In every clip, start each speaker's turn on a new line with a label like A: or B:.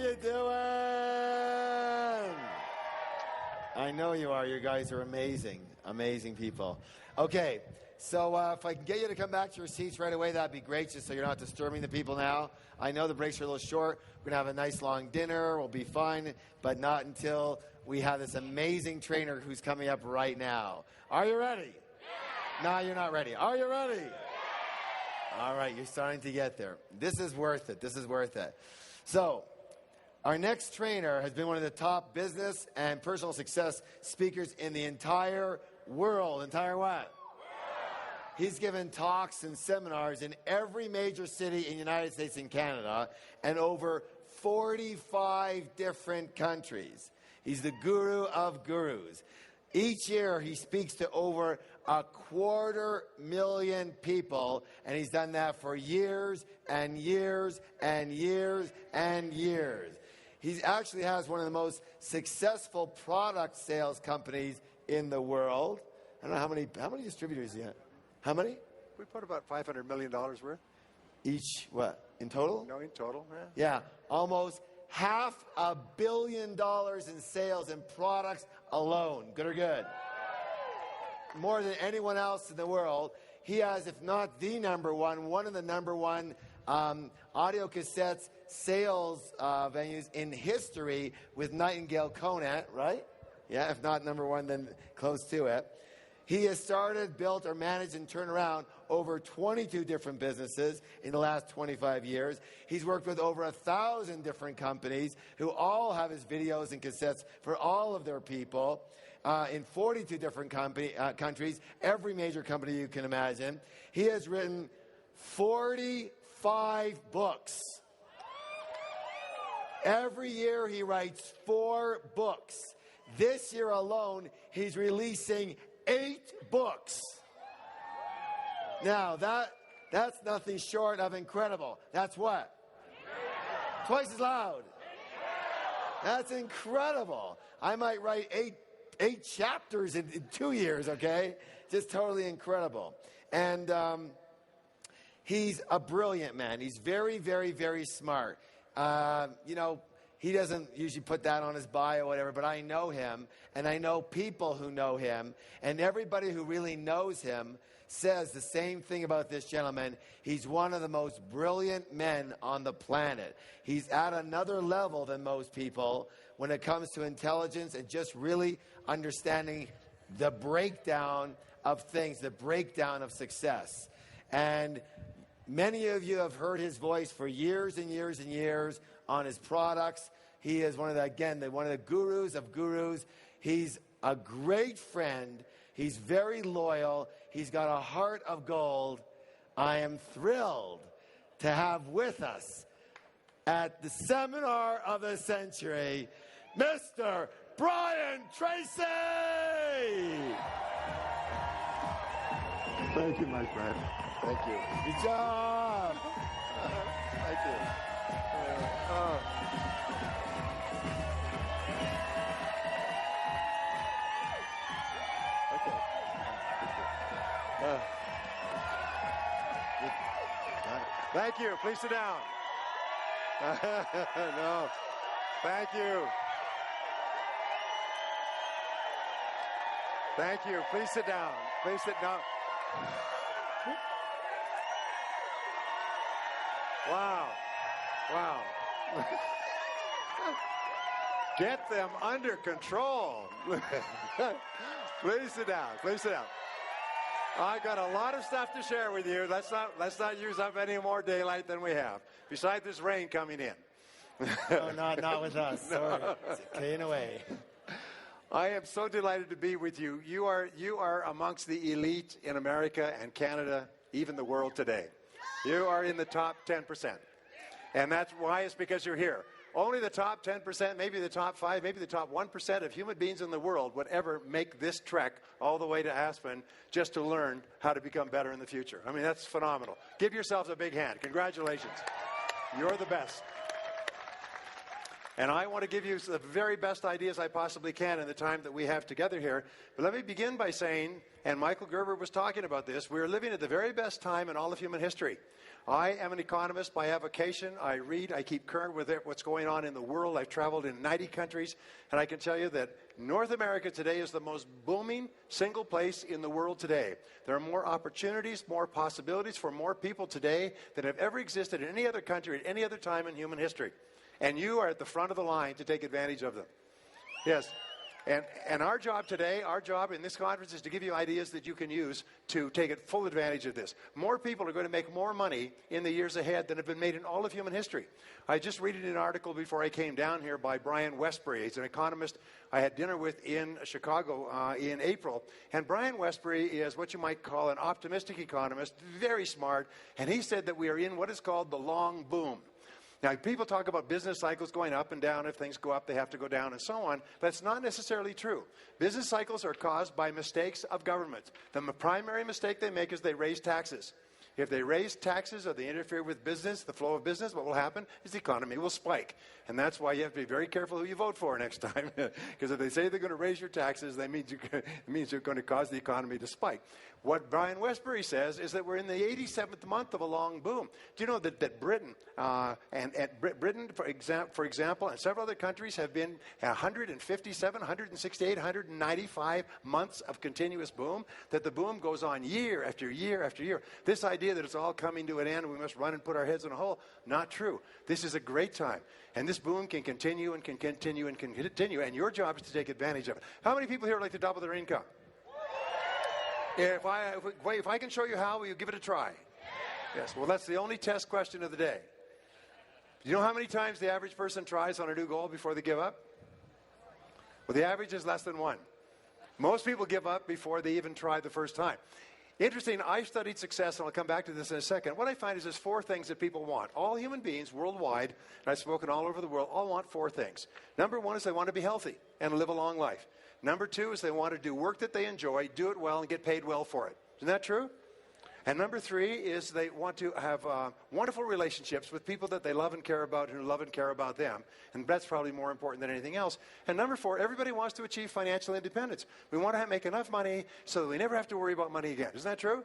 A: you doing? I know you are. You guys are amazing. Amazing people. Okay, so if I can get you to come back to your seats right away, that'd be great, just so you're not disturbing the people now. I know the breaks are a little short. We're going to have a nice long dinner. We'll be fine, but not until we have this amazing trainer who's coming up right now. Are you ready? Yeah. No, you're not ready. Are you ready? Yeah. All right, you're starting to get there. This is worth it. This is worth it. So, our next trainer has been one of the top business and personal success speakers in the entire world. Entire what? He's given talks and seminars in every major city in the United States and Canada and over 45 different countries. He's the guru of gurus. Each year he speaks to over 250,000 people, and he's done that for years and years and years and years. He actually has one of the most successful product sales companies in the world. I don't know how many distributors he has. How many?
B: We put about $500 million worth.
A: Each, what, in total?
B: No, in total, yeah.
A: Yeah, almost $500 million in sales and products alone. Good or good? More than anyone else in the world. He has, if not the number one of the number one audio cassettes sales venues in history with Nightingale Conant, right? Yeah, if not number one, then close to it. He has started, built, or managed and turned around over 22 different businesses in the last 25 years. He's worked with over 1,000 different companies who all have his videos and cassettes for all of their people in 42 different countries, every major company you can imagine. He has written 45 books. Every year he writes 4 books. This year alone, he's releasing 8 books. Now, that's nothing short of incredible. That's what? Incredible. Twice as loud. Incredible. That's incredible. I might write 8 chapters in 2 years, okay? Just totally incredible. And he's a brilliant man. He's very, very, very smart. He doesn't usually put that on his bio or whatever, but I know him, and I know people who know him, and everybody who really knows him says the same thing about this gentleman. He's one of the most brilliant men on the planet. He's at another level than most people when it comes to intelligence and just really understanding the breakdown of things, the breakdown of success. And many of you have heard his voice for years and years and years on his products. He is one of the gurus of gurus. He's a great friend. He's very loyal. He's got a heart of gold. I am thrilled to have with us at the seminar of the century, Mr. Brian Tracy!
B: Thank you, my friend. Thank you.
A: Good job.
B: Thank you. Thank you. Please sit down. No. Thank you. Thank you. Please sit down. Please sit down. Wow. Wow. Get them under control. Please sit down. Please sit down. I got a lot of stuff to share with you. Let's not use up any more daylight than we have. Besides this rain coming in.
A: No, not with us. Sorry. Staying away.
B: I am so delighted to be with you. You are amongst the elite in America and Canada, even the world today. You are in the top 10%. And that's why it's because you're here. Only the top 10%, maybe the top 5, maybe the top 1% of human beings in the world would ever make this trek all the way to Aspen just to learn how to become better in the future. I mean, that's phenomenal. Give yourselves a big hand. Congratulations. You're the best. And I want to give you the very best ideas I possibly can in the time that we have together here. But let me begin by saying, and Michael Gerber was talking about this, we're living at the very best time in all of human history. I am an economist by avocation. I read, I keep current with what's going on in the world. I've traveled in 90 countries, and I can tell you that North America today is the most booming single place in the world today. There are more opportunities, more possibilities for more people today than have ever existed in any other country at any other time in human history. And you are at the front of the line to take advantage of them. Yes. And our job today, our job in this conference is to give you ideas that you can use to take full advantage of this. More people are going to make more money in the years ahead than have been made in all of human history. I just read an article before I came down here by Brian Westbury. He's an economist I had dinner with in Chicago in April. And Brian Westbury is what you might call an optimistic economist, very smart. And he said that we are in what is called the long boom. Now, people talk about business cycles going up and down. If things go up, they have to go down and so on. But it's not necessarily true. Business cycles are caused by mistakes of government. The primary mistake they make is they raise taxes. If they raise taxes or they interfere with business, the flow of business, what will happen is the economy will spike. And that's why you have to be very careful who you vote for next time. Because if they say they're going to raise your taxes, that means it means you're going to cause the economy to spike. What Brian Westbury says is that we're in the 87th month of a long boom. Do you know that Britain, Britain, for example, and several other countries have been 157, 168, 195 months of continuous boom, that the boom goes on year after year after year. This idea that it's all coming to an end and we must run and put our heads in a hole, not true. This is a great time. And this boom can continue and can continue and can continue. And your job is to take advantage of it. How many people here would like to double their income? If I can show you how, will you give it a try? Yes. Well, that's the only test question of the day. Do you know how many times the average person tries on a new goal before they give up? Well, the average is less than one. Most people give up before they even try the first time. Interesting, I've studied success, and I'll come back to this in a second. What I find is there's four things that people want. All human beings worldwide, and I've spoken all over the world, all want four things. Number one is they want to be healthy and live a long life. Number two is they want to do work that they enjoy, do it well, and get paid well for it. Isn't that true? And number three is they want to have wonderful relationships with people that they love and care about and who love and care about them. And that's probably more important than anything else. And number four, everybody wants to achieve financial independence. We want to make enough money so that we never have to worry about money again. Isn't that true?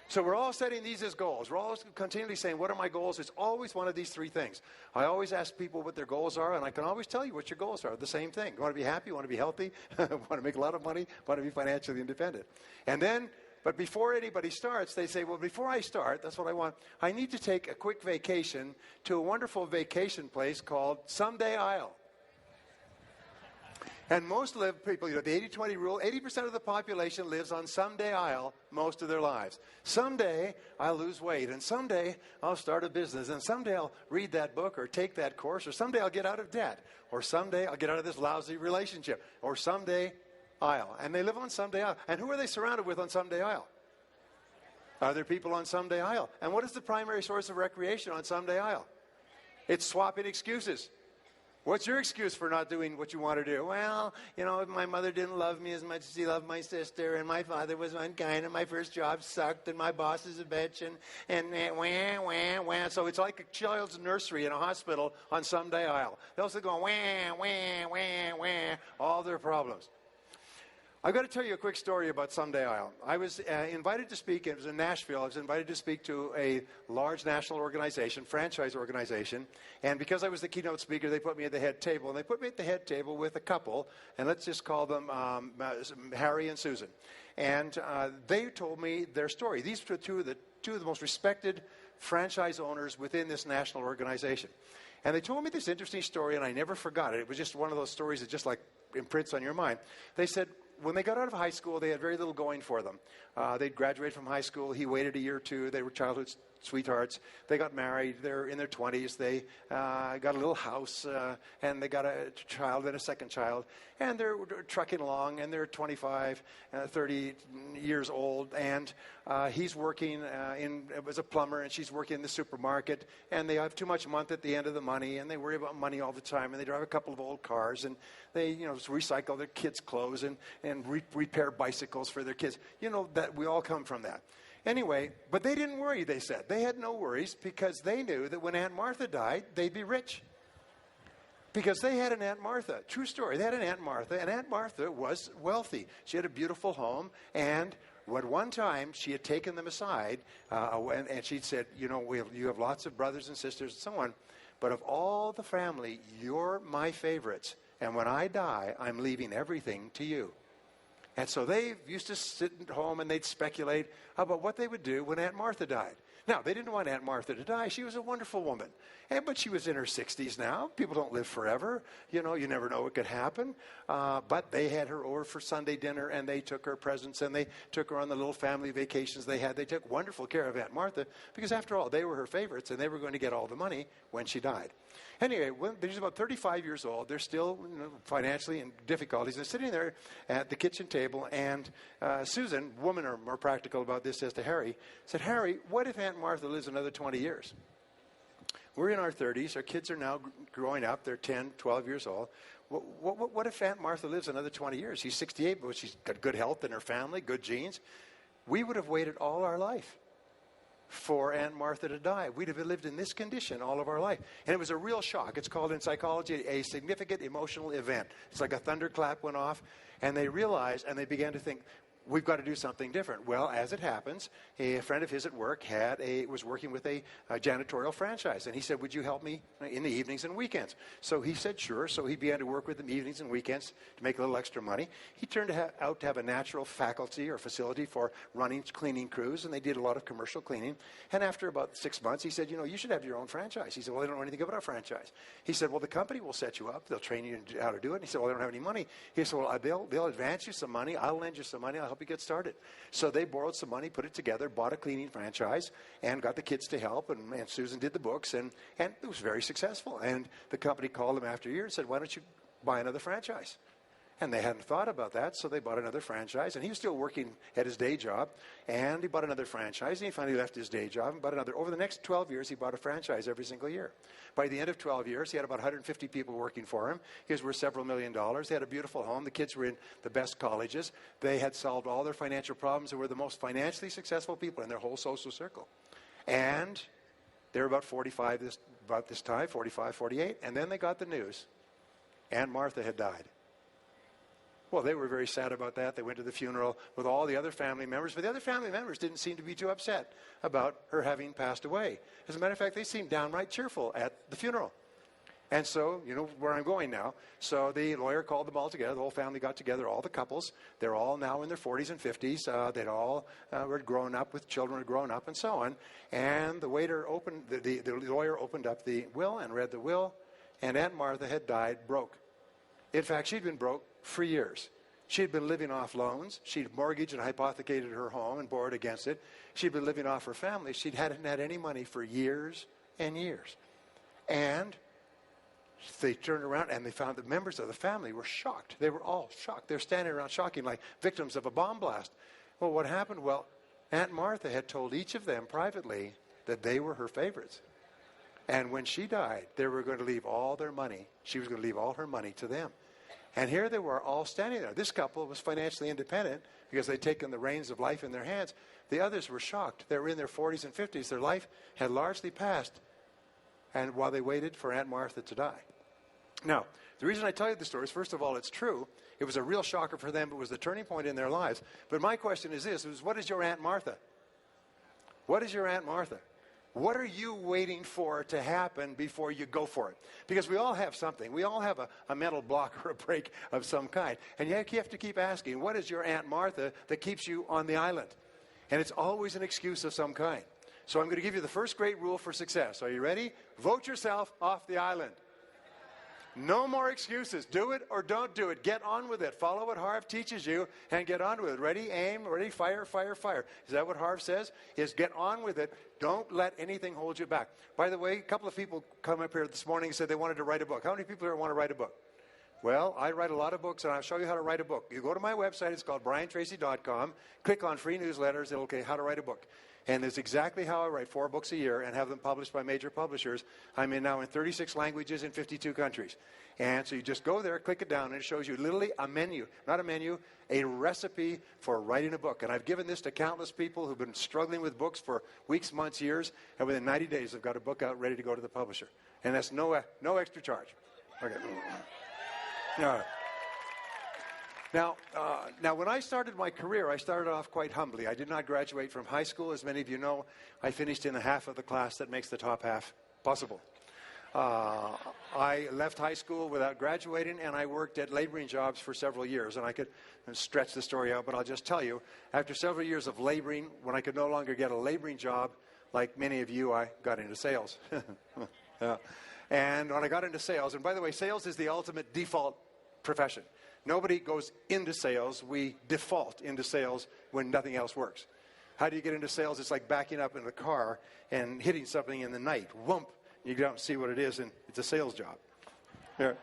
B: So we're all setting these as goals. We're all continually saying, what are my goals? It's always one of these three things. I always ask people what their goals are, and I can always tell you what your goals are. The same thing. You want to be happy? You want to be healthy? Want to make a lot of money? Want to be financially independent? And then, but before anybody starts, they say, well, before I start, that's what I want. I need to take a quick vacation to a wonderful vacation place called Someday Isle. And most people, the 80-20 rule, 80% of the population lives on Someday Isle most of their lives. Someday I'll lose weight, and someday I'll start a business, and someday I'll read that book or take that course, or someday I'll get out of debt, or someday I'll get out of this lousy relationship, or Someday Isle. And they live on Someday Isle. And who are they surrounded with on Someday Isle? Other people on Someday Isle. And what is the primary source of recreation on Someday Isle? It's swapping excuses. What's your excuse for not doing what you want to do? Well, my mother didn't love me as much as she loved my sister, and my father was unkind, and my first job sucked, and my boss is a bitch, and wah, wah, wah. So it's like a child's nursery in a hospital on Someday Isle. They also go wah, wah, wah, wah, all their problems. I've got to tell you a quick story about Someday Isle. I was invited to speak. It was in Nashville. I was invited to speak to a large national organization, franchise organization. And because I was the keynote speaker, they put me at the head table. And they put me at the head table with a couple, and let's just call them Harry and Susan. And they told me their story. These were two of the most respected franchise owners within this national organization. And they told me this interesting story, and I never forgot it. It was just one of those stories that just like imprints on your mind. They said, when they got out of high school, they had very little going for them. They'd graduated from high school. He waited a year or two. They were childhood sweethearts. They got married. They're in their 20s. They got a little house, and they got a child and a second child. And they're trucking along, and they're 25, 30 years old. And he's working as a plumber, and she's working in the supermarket. And they have too much month at the end of the money, and they worry about money all the time. And they drive a couple of old cars, and they recycle their kids' clothes and repair bicycles for their kids. That we all come from that. Anyway, but they didn't worry, they said. They had no worries because they knew that when Aunt Martha died, they'd be rich. Because they had an Aunt Martha. True story. They had an Aunt Martha, and Aunt Martha was wealthy. She had a beautiful home, and at one time she had taken them aside, and she'd said, you know, you have lots of brothers and sisters and so on, but of all the family, you're my favorites. And when I die, I'm leaving everything to you. And so they used to sit at home and they'd speculate about what they would do when Aunt Martha died. Now, they didn't want Aunt Martha to die. She was a wonderful woman. But she was in her 60s now. People don't live forever. You know, you never know what could happen. But they had her over for Sunday dinner, and they took her presents, and they took her on the little family vacations they had. They took wonderful care of Aunt Martha because, after all, they were her favorites, and they were going to get all the money when she died. Anyway, when they're about 35 years old. They're still financially in difficulties. They're sitting there at the kitchen table, and Susan, women are more practical about this, says to Harry, said, Harry, what if Aunt Martha lives another 20 years? We're in our 30s. Our kids are now growing up. They're 10, 12 years old. What if Aunt Martha lives another 20 years? She's 68, but she's got good health in her family, good genes. We would have waited all our life for Aunt Martha to die. We'd have lived in this condition all of our life. And it was a real shock. It's called in psychology a significant emotional event. It's like a thunderclap went off, and they realized, and they began to think, we've got to do something different. Well, as it happens, a friend of his at work was working with a janitorial franchise. And he said, would you help me in the evenings and weekends? So he said, sure. So he began to work with them evenings and weekends to make a little extra money. He turned out to have a natural faculty or facility for running cleaning crews, and they did a lot of commercial cleaning. And after about 6 months, he said, you should have your own franchise. He said, well, they don't know anything about our franchise. He said, well, the company will set you up. They'll train you how to do it. And he said, well, they don't have any money. He said, well, they'll advance you some money. I'll lend you some money. I'll help you get started. So they borrowed some money, put it together, bought a cleaning franchise, and got the kids to help, and Susan did the books, and it was very successful. And the company called them after a year and said, why don't you buy another franchise? And they hadn't thought about that, so they bought another franchise. And he was still working at his day job, and he bought another franchise, and he finally left his day job and bought another. Over the next 12 years, he bought a franchise every single year. By the end of 12 years, he had about 150 people working for him. He was worth several $1 million. They had a beautiful home. The kids were in the best colleges. They had solved all their financial problems. They were the most financially successful people in their whole social circle. And they were about 45 about this time, 45, 48. And then they got the news. Aunt Martha had died. Well, they were very sad about that. They went to the funeral with all the other family members, but the other family members didn't seem to be too upset about her having passed away. As a matter of fact, they seemed downright cheerful at the funeral. And so, you know where I'm going now. So the lawyer called them all together. The whole family got together, all the couples. They're all now in their 40s and 50s. They'd all were grown up with children, had grown up, and so on. And the waiter opened, the lawyer opened up the will and read the will, and Aunt Martha had died broke. In fact, she'd been broke for years. She had been living off loans. She'd mortgaged and hypothecated her home and borrowed against it. She'd been living off her family. She hadn't had any money for years and years. And they turned around and they found that members of the family were shocked. They were all shocked. They're standing around shocking like victims of a bomb blast. Well, what happened? Well, Aunt Martha had told each of them privately that they were her favorites. And when she died, they were going to leave all their money. She was going to leave all her money to them. And here they were all standing there. This couple was financially independent because they'd taken the reins of life in their hands. The others were shocked. They were in their 40s and 50s. Their life had largely passed, and while they waited for Aunt Martha to die. Now, the reason I tell you this story is, first of all, it's true. It was a real shocker for them. It was the turning point in their lives. But my question is this, what is your Aunt Martha? What is your Aunt Martha? What are you waiting for to happen before you go for it? Because we all have something. We all have a mental block or a break of some kind. And you have to keep asking, what is your Aunt Martha that keeps you on the island? And it's always an excuse of some kind. So I'm going to give you the first great rule for success. Are you ready? Vote yourself off the island. No more excuses. Do it or don't do it. Get on with it. Follow what Harv teaches you and get on with it. Ready, aim, ready, fire, fire, fire. Is that what Harv says? Is get on with it. Don't let anything hold you back. By the way, a couple of people come up here this morning and said they wanted to write a book. How many people here want to write a book? Well, I write a lot of books, and I'll show you how to write a book. You go to my website. It's called briantracy.com. Click on free newsletters. It'll say how to write a book. And it's exactly how I write 4 books a year and have them published by major publishers. I'm now in 36 languages in 52 countries. And so you just go there, click it down, and it shows you literally a menu, not a menu, a recipe for writing a book. And I've given this to countless people who've been struggling with books for weeks, months, years, and within 90 days they've got a book out ready to go to the publisher. And that's no extra charge. Okay. All right. Now, when I started my career, I started off quite humbly. I did not graduate from high school. As many of you know, I finished in the half of the class that makes the top half possible. I left high school without graduating, and I worked at laboring jobs for several years. And I could stretch the story out, but I'll just tell you, after several years of laboring, when I could no longer get a laboring job, like many of you, I got into sales. And when I got into sales, and by the way, sales is the ultimate default profession. Nobody goes into sales. We default into sales when nothing else works. How do you get into sales? It's like backing up in a car and hitting something in the night. Whoomp. You don't see what it is, and it's a sales job. Yeah.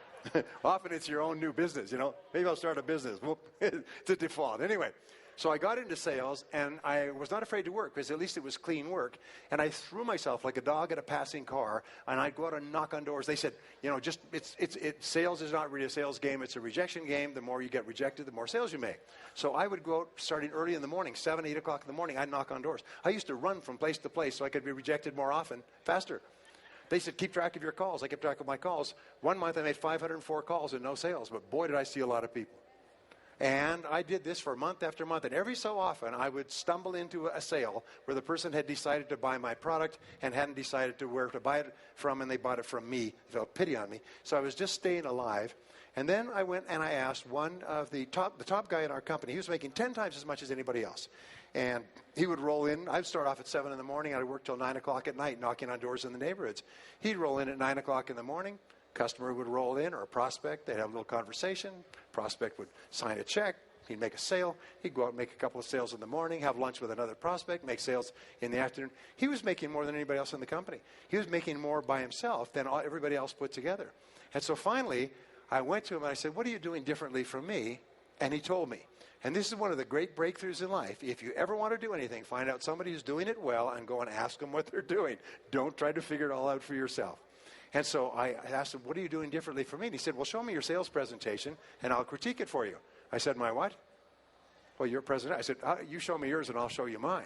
B: Often it's your own new business, you know. Maybe I'll start a business. Whoop. It's a default. Anyway, so I got into sales, and I was not afraid to work because at least it was clean work. And I threw myself like a dog at a passing car, and I'd go out and knock on doors. They said, you know, sales is not really a sales game. It's a rejection game. The more you get rejected, the more sales you make. So I would go out starting early in the morning, 7, 8 o'clock in the morning. I'd knock on doors. I used to run from place to place so I could be rejected more often, faster. They said, keep track of your calls. I kept track of my calls. One month I made 504 calls and no sales, but boy, did I see a lot of people. And I did this for month after month, and every so often I would stumble into a sale where the person had decided to buy my product and hadn't decided to where to buy it from, and they bought it from me. They felt pity on me. So I was just staying alive. And then I went and I asked one of the top guy in our company. He was making 10 times as much as anybody else. And he would roll in. I'd start off at 7 in the morning. I'd work till 9 o'clock at night, knocking on doors in the neighborhoods. He'd roll in at 9 o'clock in the morning. Customer would roll in, or a prospect. They'd have a little conversation. Prospect would sign a check. He'd make a sale. He'd go out and make a couple of sales in the morning, have lunch with another prospect, make sales in the afternoon. He was making more than anybody else in the company. He was making more by himself than everybody else put together. And so finally, I went to him and I said, what are you doing differently from me? And he told me. And this is one of the great breakthroughs in life. If you ever want to do anything, find out somebody who's doing it well and go and ask them what they're doing. Don't try to figure it all out for yourself. And so I asked him, what are you doing differently from me? And he said, well, show me your sales presentation, and I'll critique it for you. I said, my what? Well, you're president. I said, you show me yours, and I'll show you mine.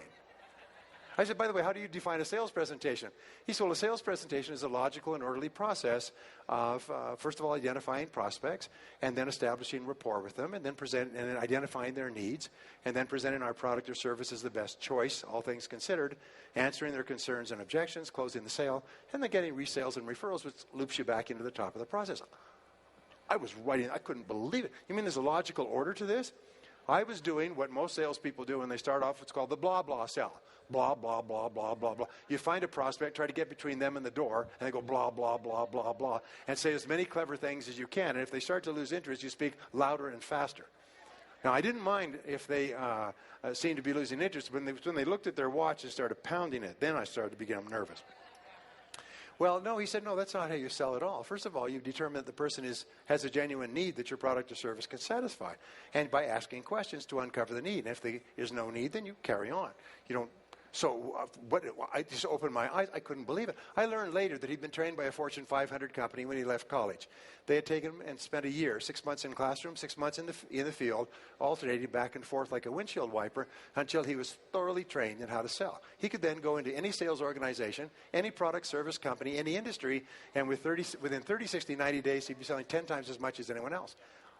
B: I said, by the way, how do you define a sales presentation? He said, well, a sales presentation is a logical and orderly process of, first of all, identifying prospects, and then establishing rapport with them, and then identifying their needs, and then presenting our product or service as the best choice, all things considered, answering their concerns and objections, closing the sale, and then getting resales and referrals, which loops you back into the top of the process. I was writing, I couldn't believe it. You mean there's a logical order to this? I was doing what most salespeople do when they start off. It's called the blah, blah sell. Blah, blah, blah, blah, blah, blah. You find a prospect, try to get between them and the door, and they go blah, blah, blah, blah, blah, and say as many clever things as you can. And if they start to lose interest, you speak louder and faster. Now, I didn't mind if they seemed to be losing interest. When they looked at their watch and started pounding it, then I started to become nervous. Well, no, he said, no, that's not how you sell at all. First of all, you determine that the person has a genuine need that your product or service can satisfy. And by asking questions to uncover the need. And if there is no need, then you carry on. You don't. So I just opened my eyes. I couldn't believe it. I learned later that he'd been trained by a Fortune 500 company when he left college. They had taken him and spent a year, 6 months in classroom, 6 months in the field, alternating back and forth like a windshield wiper until he was thoroughly trained in how to sell. He could then go into any sales organization, any product, service company, any industry, and within 30, 60, 90 days, he'd be selling 10 times as much as anyone else.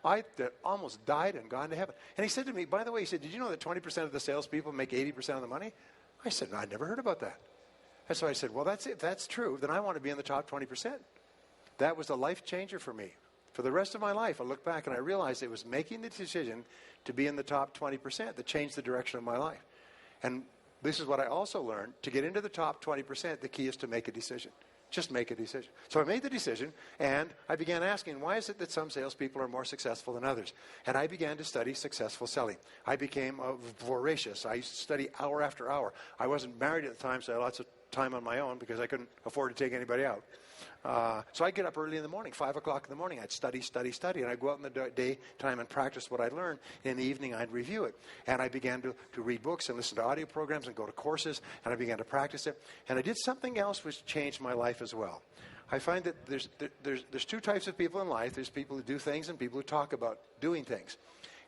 B: I almost died and gone to heaven. And he said to me, by the way, he said, did you know that 20% of the salespeople make 80% of the money? I said, no, I'd never heard about that. And so I said, well, that's it. If that's true, then I want to be in the top 20%. That was a life changer for me. For the rest of my life, I look back and I realized it was making the decision to be in the top 20% that changed the direction of my life. And this is what I also learned. To get into the top 20%, the key is to make a decision. Just make a decision. So I made the decision, and I began asking, why is it that some salespeople are more successful than others? And I began to study successful selling. I became voracious. I used to study hour after hour. I wasn't married at the time, so I had lots of time on my own because I couldn't afford to take anybody out. So I'd get up early in the morning, 5 o'clock in the morning. I'd study, and I'd go out in the daytime and practice what I learned. In the evening, I'd review it. And I began to read books and listen to audio programs and go to courses, and I began to practice it. And I did something else which changed my life as well. I find that there's two types of people in life. There's people who do things and people who talk about doing things.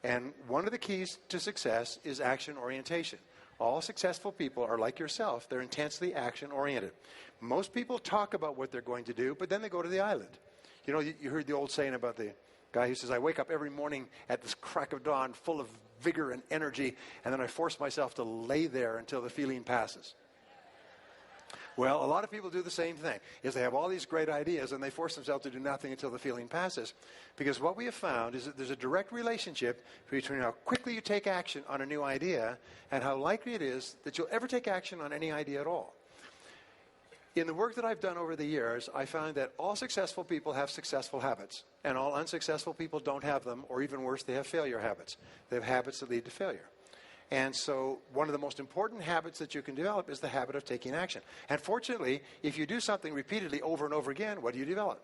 B: And one of the keys to success is action orientation. All successful people are like yourself. They're intensely action-oriented. Most people talk about what they're going to do, but then they go to the island. You know, you heard the old saying about the guy who says, I wake up every morning at this crack of dawn full of vigor and energy, and then I force myself to lay there until the feeling passes. Well, a lot of people do the same thing, is they have all these great ideas and they force themselves to do nothing until the feeling passes. Because what we have found is that there's a direct relationship between how quickly you take action on a new idea and how likely it is that you'll ever take action on any idea at all. In the work that I've done over the years, I found that all successful people have successful habits, and all unsuccessful people don't have them, or even worse, they have failure habits. They have habits that lead to failure. And so one of the most important habits that you can develop is the habit of taking action. And fortunately, if you do something repeatedly over and over again, what do you develop?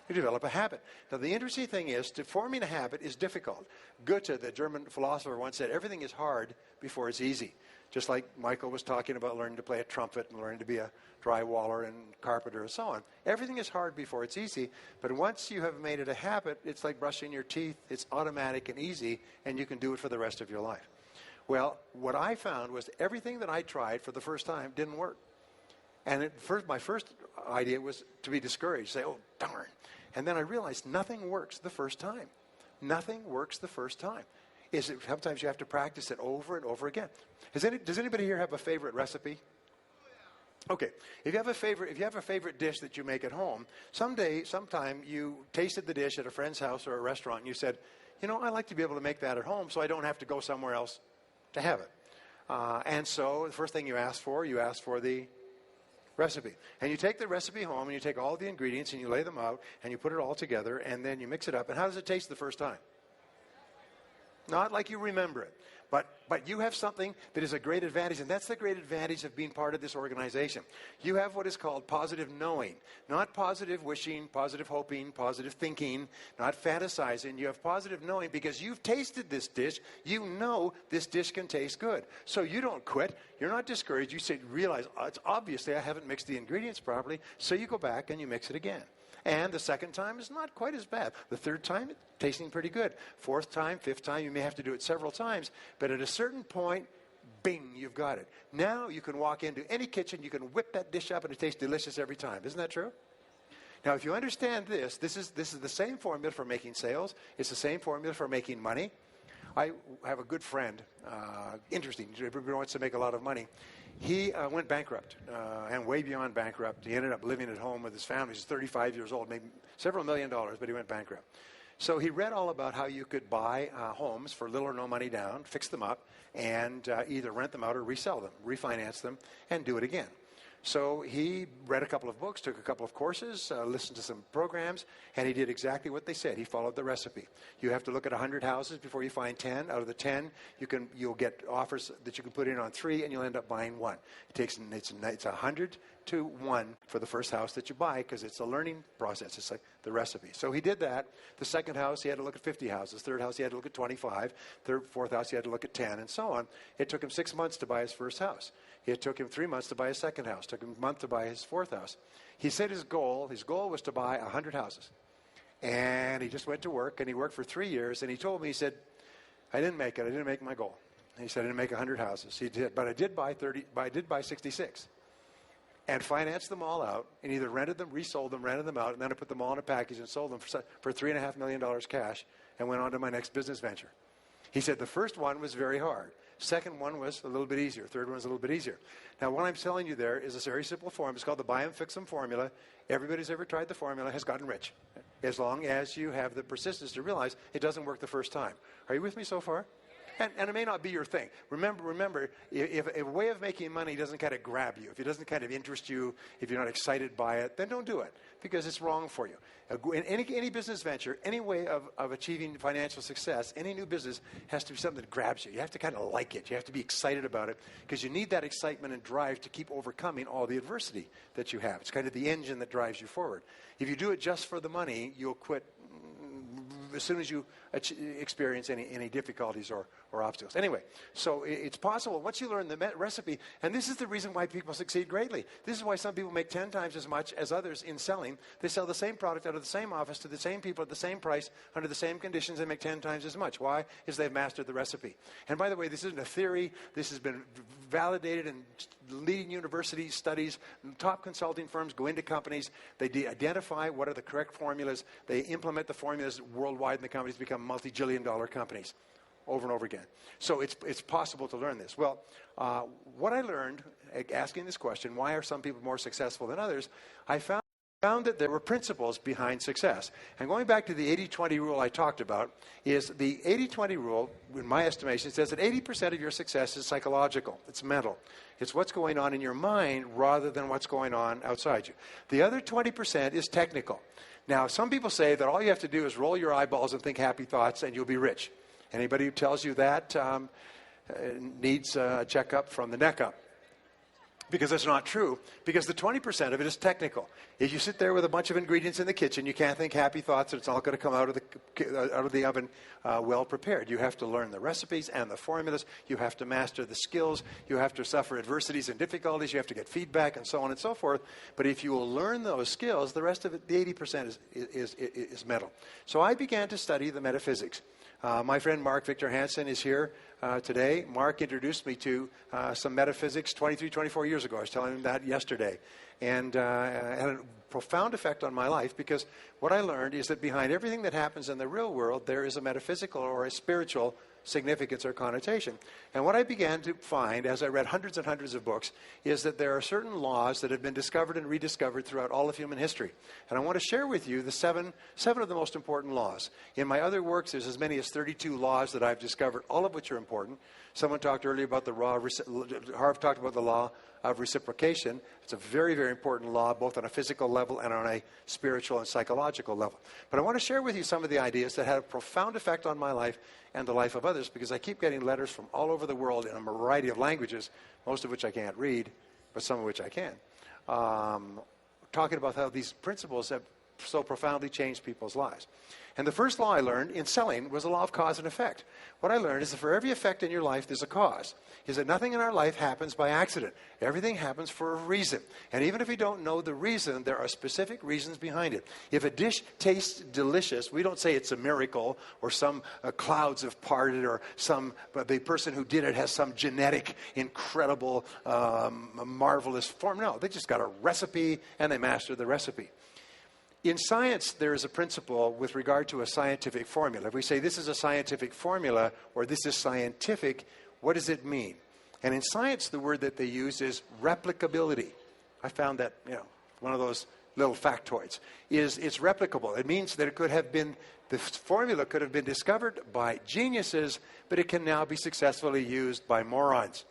B: You develop a habit. Now, the interesting thing is, forming a habit is difficult. Goethe, the German philosopher, once said, everything is hard before it's easy. Just like Michael was talking about learning to play a trumpet and learning to be a drywaller and carpenter and so on. Everything is hard before it's easy, but once you have made it a habit, it's like brushing your teeth. It's automatic and easy, and you can do it for the rest of your life. Well, what I found was everything that I tried for the first time didn't work. And my first idea was to be discouraged, say, oh, darn. And then I realized nothing works the first time. Nothing works the first time. Sometimes you have to practice it over and over again. Does anybody here have a favorite recipe? Okay, if you have a favorite dish that you make at home, sometime you tasted the dish at a friend's house or a restaurant and you said, you know, I like to be able to make that at home so I don't have to go somewhere else to have it. And so the first thing you ask for the recipe. And you take the recipe home and you take all the ingredients and you lay them out and you put it all together and then you mix it up. And how does it taste the first time? Not like you remember it. But you have something that is a great advantage, and that's the great advantage of being part of this organization. You have what is called positive knowing, not positive wishing, positive hoping, positive thinking, not fantasizing. You have positive knowing because you've tasted this dish. You know this dish can taste good. So you don't quit. You're not discouraged. You realize, it's obviously I haven't mixed the ingredients properly, so you go back and you mix it again. And the second time is not quite as bad. The third time, it's tasting pretty good. Fourth time, fifth time, you may have to do it several times. But at a certain point, bing, you've got it. Now you can walk into any kitchen, you can whip that dish up, and it tastes delicious every time. Isn't that true? Now, if you understand this is the same formula for making sales. It's the same formula for making money. I have a good friend, interesting, everybody wants to make a lot of money. He went bankrupt, and way beyond bankrupt. He ended up living at home with his family. He's 35 years old, made several $1 million, but he went bankrupt. So he read all about how you could buy homes for little or no money down, fix them up, and either rent them out or resell them, refinance them, and do it again. So he read a couple of books, took a couple of courses, listened to some programs, and he did exactly what they said. He followed the recipe. You have to look at 100 houses before you find 10. Out of the 10, you'll get offers that you can put in on 3, and you'll end up buying 1. It's 100 to 1 for the first house that you buy because it's a learning process. It's like the recipe. So he did that. The second house, he had to look at 50 houses. Third house, he had to look at 25. Fourth house, he had to look at 10, and so on. It took him 6 months to buy his first house. It took him 3 months to buy his second house. It took him a month to buy his fourth house. He said his goal was to buy 100 houses. And he just went to work, and he worked for 3 years, and he told me, he said, I didn't make it. I didn't make my goal. And he said, I didn't make 100 houses. He did, but I did buy 66. And financed them all out, and either rented them, resold them, rented them out, and then I put them all in a package and sold them for $3.5 million cash and went on to my next business venture. He said the first one was very hard. Second one was a little bit easier. Third one was a little bit easier. Now, what I'm telling you there is a very simple formula. It's called the buy 'em, fix 'em formula. Everybody who's ever tried the formula has gotten rich, as long as you have the persistence to realize it doesn't work the first time. Are you with me so far? And it may not be your thing. Remember, if a way of making money doesn't kind of grab you, if it doesn't kind of interest you, if you're not excited by it, then don't do it because it's wrong for you. In any business venture, any way of achieving financial success, any new business has to be something that grabs you. You have to kind of like it. You have to be excited about it because you need that excitement and drive to keep overcoming all the adversity that you have. It's kind of the engine that drives you forward. If you do it just for the money, you'll quit as soon as you experience any difficulties or or obstacles. Anyway, so it's possible once you learn the recipe, and this is the reason why people succeed greatly. This is why some people make 10 times as much as others in selling. They sell the same product out of the same office to the same people at the same price under the same conditions. They make 10 times as much. Why? Because they've mastered the recipe. And by the way, this isn't a theory. This has been validated in leading university studies. Top consulting firms go into companies. They identify what are the correct formulas. They implement the formulas worldwide, and the companies become multi-jillion-dollar companies over and over again. So it's possible to learn this. Well, what I learned asking this question, why are some people more successful than others, I found that there were principles behind success. And going back to the 80-20 rule I talked about, is the 80-20 rule, in my estimation, says that 80% of your success is psychological. It's mental. It's what's going on in your mind rather than what's going on outside you. The other 20% is technical. Now, some people say that all you have to do is roll your eyeballs and think happy thoughts and you'll be rich. Anybody who tells you that needs a checkup from the neck up. Because that's not true. Because the 20% of it is technical. If you sit there with a bunch of ingredients in the kitchen, you can't think happy thoughts, and it's all going to come out of the oven well prepared. You have to learn the recipes and the formulas. You have to master the skills. You have to suffer adversities and difficulties. You have to get feedback and so on and so forth. But if you will learn those skills, the rest of it, the 80% is mental. So I began to study the metaphysics. My friend Mark Victor Hansen is here today. Mark introduced me to some metaphysics 23, 24 years ago. I was telling him that yesterday. And it had a profound effect on my life because what I learned is that behind everything that happens in the real world, there is a metaphysical or a spiritual significance or connotation. And what I began to find as I read hundreds and hundreds of books is that there are certain laws that have been discovered and rediscovered throughout all of human history. And I want to share with you the seven of the most important laws. In my other works, there's as many as 32 laws that I've discovered, all of which are important. Someone talked earlier about Harv talked about the law of reciprocation. It's a very, very important law, both on a physical level and on a spiritual and psychological level. But I want to share with you some of the ideas that had a profound effect on my life and the life of others, because I keep getting letters from all over the world in a variety of languages, most of which I can't read, but some of which I can, talking about how these principles have so profoundly changed people's lives. And the first law I learned in selling was the law of cause and effect. What I learned is that for every effect in your life, there's a cause. Is that nothing in our life happens by accident. Everything happens for a reason. And even if we don't know the reason, there are specific reasons behind it. If a dish tastes delicious, we don't say it's a miracle or some clouds have parted or the person who did it has some genetic, incredible, marvelous form. No, they just got a recipe and they mastered the recipe. In science, there is a principle with regard to a scientific formula. If we say this is a scientific formula or this is scientific, what does it mean? And in science, the word that they use is replicability. I found that, one of those little factoids. It's replicable. It means that the formula could have been discovered by geniuses, but it can now be successfully used by morons.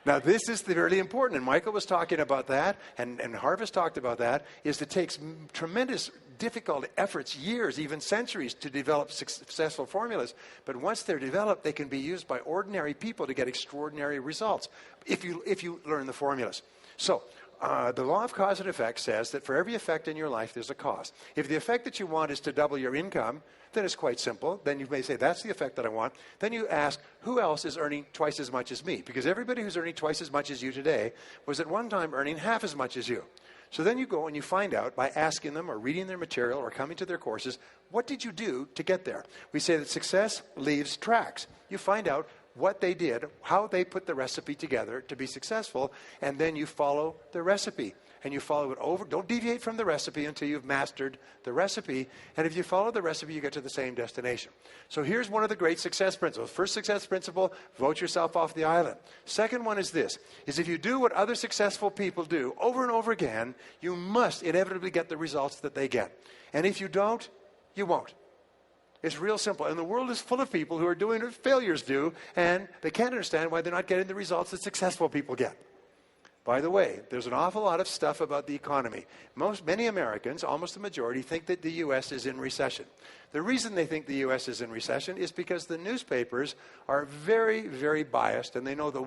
B: Now, this is really important, and Michael was talking about that, and Harvest talked about that, is it takes tremendous difficult efforts, years, even centuries, to develop successful formulas. But once they're developed, they can be used by ordinary people to get extraordinary results if you learn the formulas. So, the law of cause and effect says that for every effect in your life, there's a cause. If the effect that you want is to double your income, then it's quite simple. Then you may say, that's the effect that I want. Then you ask, who else is earning twice as much as me? Because everybody who's earning twice as much as you today was at one time earning half as much as you. So then you go and you find out by asking them or reading their material or coming to their courses, what did you do to get there? We say that success leaves tracks. You find out what they did, how they put the recipe together to be successful, and then you follow the recipe. And you follow it over. Don't deviate from the recipe until you've mastered the recipe. And if you follow the recipe, you get to the same destination. So here's one of the great success principles. First success principle, vote yourself off the island. Second one is this, is if you do what other successful people do over and over again, you must inevitably get the results that they get. And if you don't, you won't. It's real simple. And the world is full of people who are doing what failures do, and they can't understand why they're not getting the results that successful people get. By the way, there's an awful lot of stuff about the economy. Many Americans, almost the majority, think that the U.S. is in recession. The reason they think the U.S. is in recession is because the newspapers are very, very biased, and they know the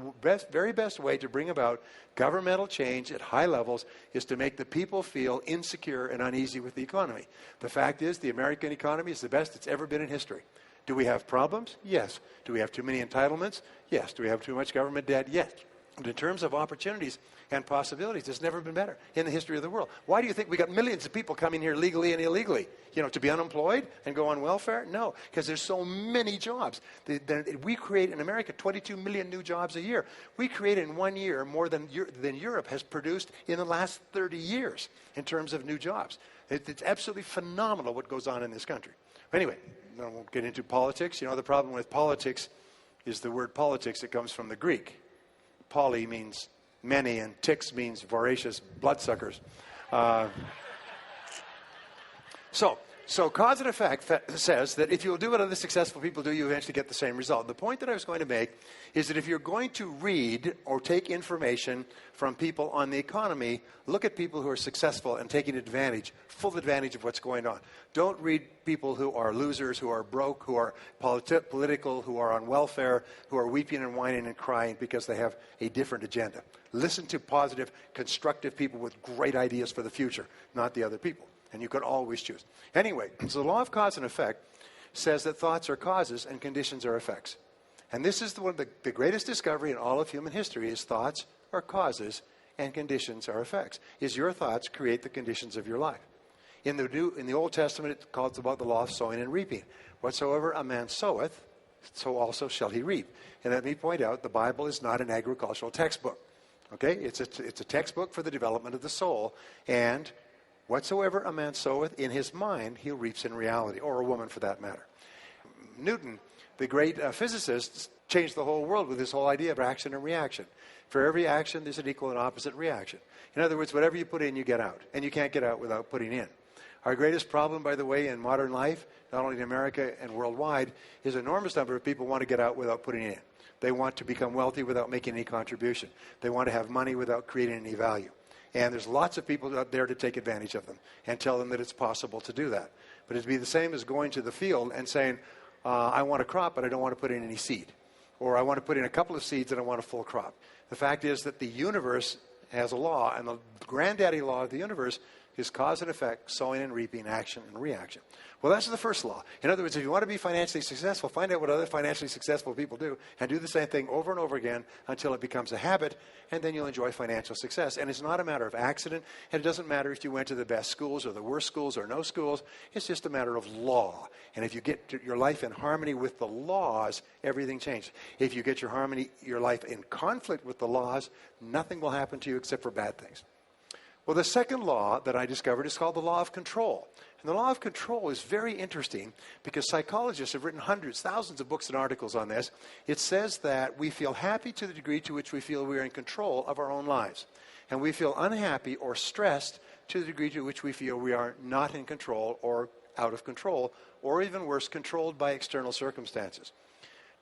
B: very best way to bring about governmental change at high levels is to make the people feel insecure and uneasy with the economy. The fact is, the American economy is the best it's ever been in history. Do we have problems? Yes. Do we have too many entitlements? Yes. Do we have too much government debt? Yes. But in terms of opportunities and possibilities, it's never been better in the history of the world. Why do you think we got millions of people coming here legally and illegally? To be unemployed and go on welfare? No, because there's so many jobs. We create in America 22 million new jobs a year. We create in 1 year more than Europe has produced in the last 30 years in terms of new jobs. It's absolutely phenomenal what goes on in this country. Anyway, I won't get into politics. The problem with politics is the word politics. It comes from the Greek. Poly means many, and ticks means voracious bloodsuckers. So cause and effect says that if you'll do what other successful people do, you eventually get the same result. The point that I was going to make is that if you're going to read or take information from people on the economy, look at people who are successful and taking full advantage of what's going on. Don't read people who are losers, who are broke, who are political, who are on welfare, who are weeping and whining and crying because they have a different agenda. Listen to positive, constructive people with great ideas for the future, not the other people. And you can always choose. Anyway, so the law of cause and effect says that thoughts are causes and conditions are effects. And this is the greatest discovery in all of human history is thoughts are causes and conditions are effects. Is your thoughts create the conditions of your life. In the Old Testament, it calls about the law of sowing and reaping. Whatsoever a man soweth, so also shall he reap. And let me point out, the Bible is not an agricultural textbook. Okay? It's a textbook for the development of the soul. And whatsoever a man soweth in his mind, he reaps in reality, or a woman for that matter. Newton, the great physicist, changed the whole world with this whole idea of action and reaction. For every action, there's an equal and opposite reaction. In other words, whatever you put in, you get out. And you can't get out without putting in. Our greatest problem, by the way, in modern life, not only in America and worldwide, is an enormous number of people want to get out without putting in. They want to become wealthy without making any contribution. They want to have money without creating any value. And there's lots of people out there to take advantage of them and tell them that it's possible to do that. But it'd be the same as going to the field and saying, I want a crop, but I don't want to put in any seed. Or I want to put in a couple of seeds and I want a full crop. The fact is that the universe has a law, and the granddaddy law of the universe is cause and effect, sowing and reaping, action and reaction. Well, that's the first law. In other words, if you want to be financially successful, find out what other financially successful people do and do the same thing over and over again until it becomes a habit, and then you'll enjoy financial success. And it's not a matter of accident, and it doesn't matter if you went to the best schools or the worst schools or no schools. It's just a matter of law. And if you get your life in harmony with the laws, everything changes. If you get your life in conflict with the laws, nothing will happen to you except for bad things. Well, the second law that I discovered is called the law of control. And the law of control is very interesting because psychologists have written hundreds, thousands of books and articles on this. It says that we feel happy to the degree to which we feel we are in control of our own lives. And we feel unhappy or stressed to the degree to which we feel we are not in control or out of control, or even worse, controlled by external circumstances.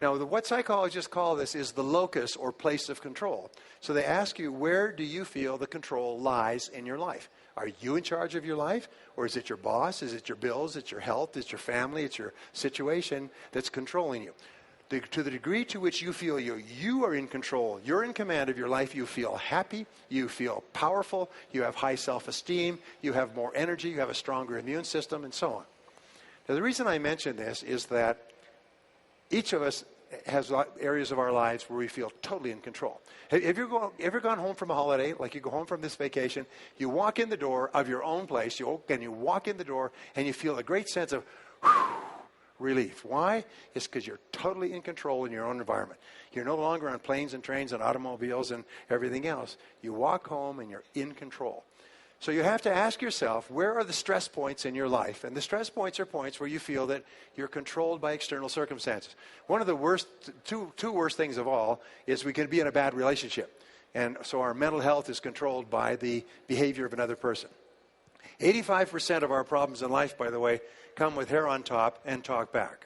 B: Now, what psychologists call this is the locus or place of control. So they ask you, where do you feel the control lies in your life? Are you in charge of your life? Or is it your boss? Is it your bills? Is it your health? Is it your family? It's your situation that's controlling you. To the degree to which you feel you are in control, you're in command of your life, you feel happy, you feel powerful, you have high self-esteem, you have more energy, you have a stronger immune system, and so on. Now, the reason I mention this is that each of us has areas of our lives where we feel totally in control. Have you ever gone home from a holiday, like you go home from this vacation, you walk in the door of your own place, you walk in the door, and you feel a great sense of relief. Why? It's because you're totally in control in your own environment. You're no longer on planes and trains and automobiles and everything else. You walk home and you're in control. So you have to ask yourself, where are the stress points in your life? And the stress points are points where you feel that you're controlled by external circumstances. One of the two worst things of all is we can be in a bad relationship. And so our mental health is controlled by the behavior of another person. 85% of our problems in life, by the way, come with hair on top and talk back.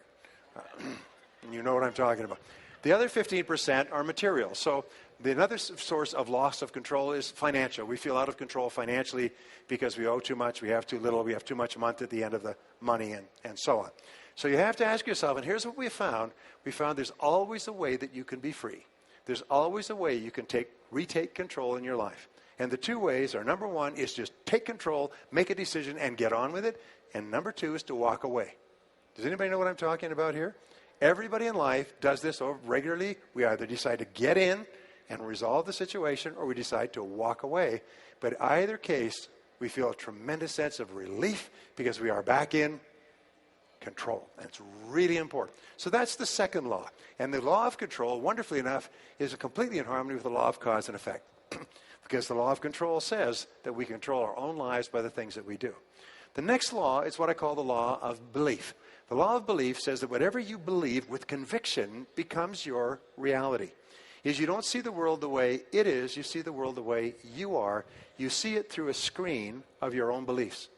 B: You know what I'm talking about. The other 15% are material. So another source of loss of control is financial. We feel out of control financially because we owe too much, we have too little, we have too much a month at the end of the money, and so on. So you have to ask yourself, and here's what we found. We found there's always a way that you can be free. There's always a way you can retake control in your life. And the two ways are, number one is just take control, make a decision, and get on with it. And number two is to walk away. Does anybody know what I'm talking about here? Everybody in life does this regularly. We either decide to get in and resolve the situation, or we decide to walk away. But either case, we feel a tremendous sense of relief because we are back in control. And it's really important. So that's the second law. And the law of control, wonderfully enough, is completely in harmony with the law of cause and effect. Because the law of control says that we control our own lives by the things that we do. The next law is what I call the law of belief. The law of belief says that whatever you believe with conviction becomes your reality. Is you don't see the world the way it is, you see the world the way you are. You see it through a screen of your own beliefs.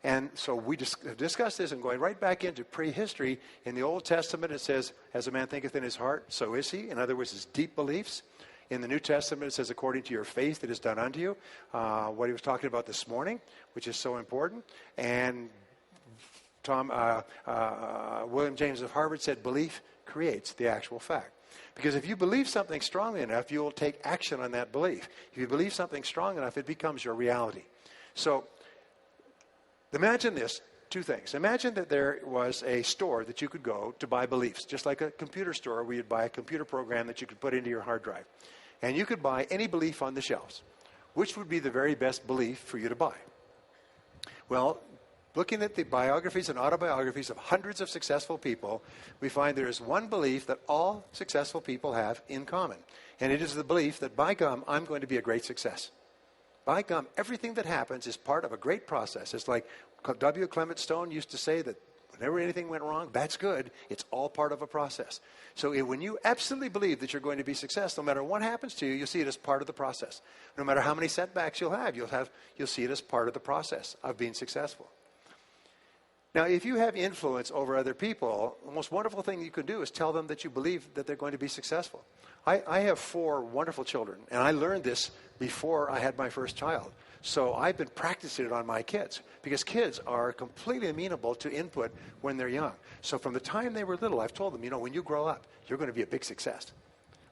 B: And so we discussed this and going right back into prehistory. In the Old Testament it says, as a man thinketh in his heart, so is he. In other words, his deep beliefs. In the New Testament it says, according to your faith it is done unto you. What he was talking about this morning, which is so important. And William James of Harvard said, belief creates the actual fact. Because if you believe something strongly enough, you will take action on that belief. If you believe something strong enough, it becomes your reality. So imagine this, two things. Imagine that there was a store that you could go to buy beliefs, just like a computer store where you'd buy a computer program that you could put into your hard drive. And you could buy any belief on the shelves. Which would be the very best belief for you to buy? Well, looking at the biographies and autobiographies of hundreds of successful people, we find there is one belief that all successful people have in common. And it is the belief that, by gum, I'm going to be a great success. By gum, everything that happens is part of a great process. It's like W. Clement Stone used to say that whenever anything went wrong, that's good. It's all part of a process. So when you absolutely believe that you're going to be successful, no matter what happens to you, you'll see it as part of the process. No matter how many setbacks you'll see it as part of the process of being successful. Now, if you have influence over other people, the most wonderful thing you can do is tell them that you believe that they're going to be successful. I have 4 wonderful children, and I learned this before I had my first child. So I've been practicing it on my kids, because kids are completely amenable to input when they're young. So from the time they were little, I've told them, when you grow up, you're going to be a big success.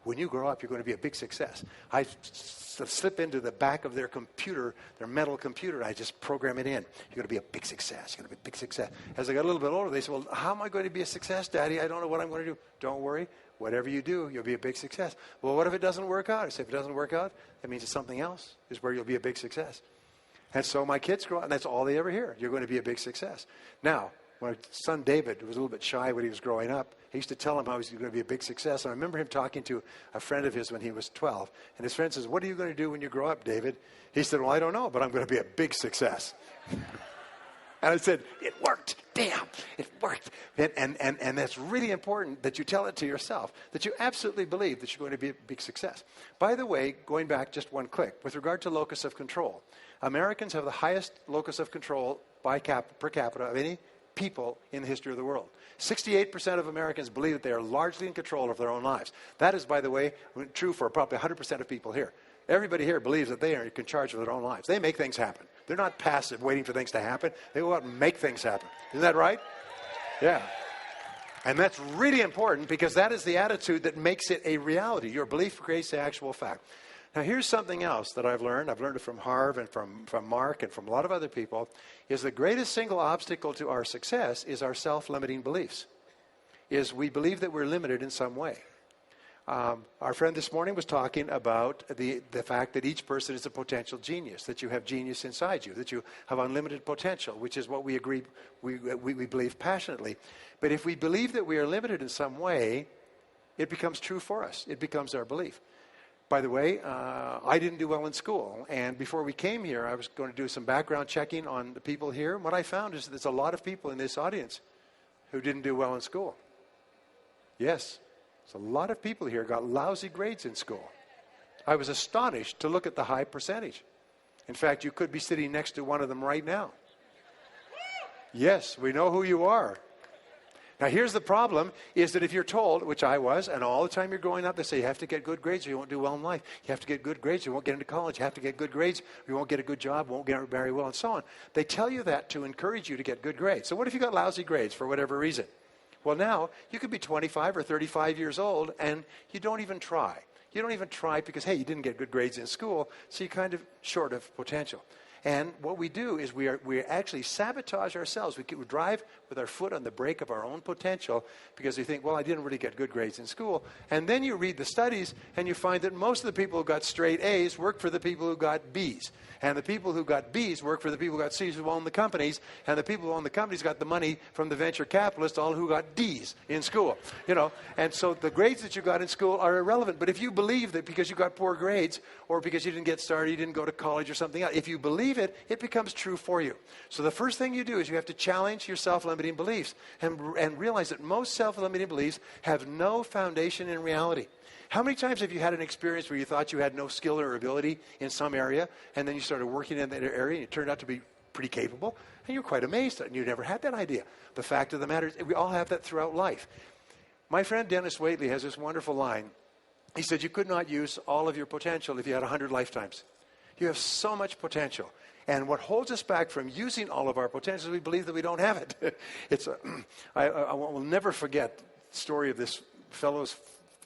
B: When you grow up, you're going to be a big success. I slip into the back of their computer, their metal computer, and I just program it in. You're going to be a big success. You're going to be a big success. As I got a little bit older, they said, well, how am I going to be a success, Daddy? I don't know what I'm going to do. Don't worry. Whatever you do, you'll be a big success. Well, what if it doesn't work out? I say, if it doesn't work out, that means it's something else is where you'll be a big success. And so my kids grow up, and that's all they ever hear. You're going to be a big success. Now, my son David was a little bit shy when he was growing up. I used to tell him how he was going to be a big success. And I remember him talking to a friend of his when he was 12. And his friend says, what are you going to do when you grow up, David? He said, well, I don't know, but I'm going to be a big success. And I said, it worked. Damn, it worked. And that's really important that you tell it to yourself, that you absolutely believe that you're going to be a big success. By the way, going back just one click, with regard to locus of control, Americans have the highest locus of control per capita of any people in the history of the world. 68% of Americans believe that they are largely in control of their own lives. That is, by the way, true for probably 100% of people here. Everybody here believes that they are in charge of their own lives. They make things happen. They're not passive waiting for things to happen. They go out and make things happen. Isn't that right? Yeah. And that's really important, because that is the attitude that makes it a reality. Your belief creates the actual fact. Now, here's something else that I've learned. I've learned it from Harv and from Mark and from a lot of other people, is the greatest single obstacle to our success is our self-limiting beliefs, is we believe that we're limited in some way. Our friend this morning was talking about the fact that each person is a potential genius, that you have genius inside you, that you have unlimited potential, which is what we believe passionately. But if we believe that we are limited in some way, it becomes true for us. It becomes our belief. By the way, I didn't do well in school, and before we came here, I was going to do some background checking on the people here. And what I found is that there's a lot of people in this audience who didn't do well in school. Yes, there's a lot of people here got lousy grades in school. I was astonished to look at the high percentage. In fact, you could be sitting next to one of them right now. Yes, we know who you are. Now, here's the problem, is that if you're told, which I was, and all the time you're growing up, they say you have to get good grades or you won't do well in life. You have to get good grades or you won't get into college. You have to get good grades or you won't get a good job, won't get very well, and so on. They tell you that to encourage you to get good grades. So what if you got lousy grades for whatever reason? Well, now, you could be 25 or 35 years old and you don't even try. You don't even try because, hey, you didn't get good grades in school, so you're kind of short of potential. And what we do is we actually sabotage ourselves. We drive with our foot on the brake of our own potential because we think, well, I didn't really get good grades in school. And then you read the studies and you find that most of the people who got straight A's work for the people who got B's. And the people who got B's work for the people who got C's who own the companies. And the people who own the companies got the money from the venture capitalists, all who got D's in school. And so the grades that you got in school are irrelevant. But if you believe that because you got poor grades or because you didn't get started, you didn't go to college or something else, if you believe it, it becomes true for you. So the first thing you do is you have to challenge your self-limiting beliefs and realize that most self-limiting beliefs have no foundation in reality. How many times have you had an experience where you thought you had no skill or ability in some area, and then you started working in that area, and you turned out to be pretty capable, and you're quite amazed, and you never had that idea? The fact of the matter is, we all have that throughout life. My friend Dennis Waitley has this wonderful line. He said, you could not use all of your potential if you had 100 lifetimes. You have so much potential. And what holds us back from using all of our potential is we believe that we don't have it. I will never forget the story of this fellow's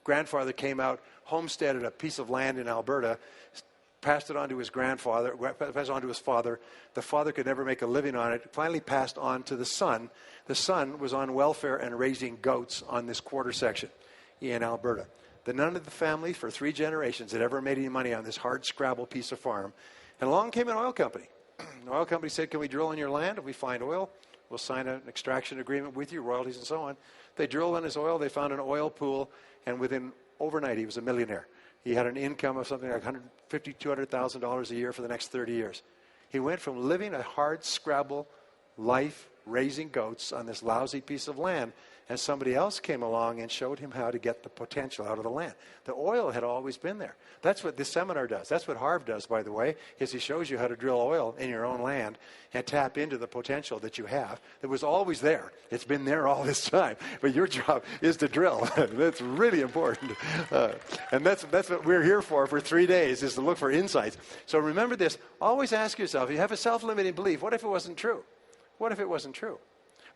B: grandfather came out, homesteaded a piece of land in Alberta, passed it on to his grandfather, passed it on to his father. The father could never make a living on it. Finally passed on to the son. The son was on welfare and raising goats on this quarter section in Alberta. None of the family for 3 generations had ever made any money on this hard scrabble piece of farm. And along came an oil company. The oil company said, can we drill on your land? If we find oil, we'll sign an extraction agreement with you, royalties and so on. They drilled on his oil. They found an oil pool. And overnight, he was a millionaire. He had an income of something like $150,000, $200,000 a year for the next 30 years. He went from living a hard scrabble life, raising goats on this lousy piece of land, and somebody else came along and showed him how to get the potential out of the land. The oil had always been there. That's what this seminar does. That's what Harv does, by the way, is he shows you how to drill oil in your own land and tap into the potential that you have. It was always there. It's been there all this time. But your job is to drill. That's really important. And that's what we're here for 3 days, is to look for insights. So remember this. Always ask yourself, you have a self-limiting belief. What if it wasn't true? What if it wasn't true?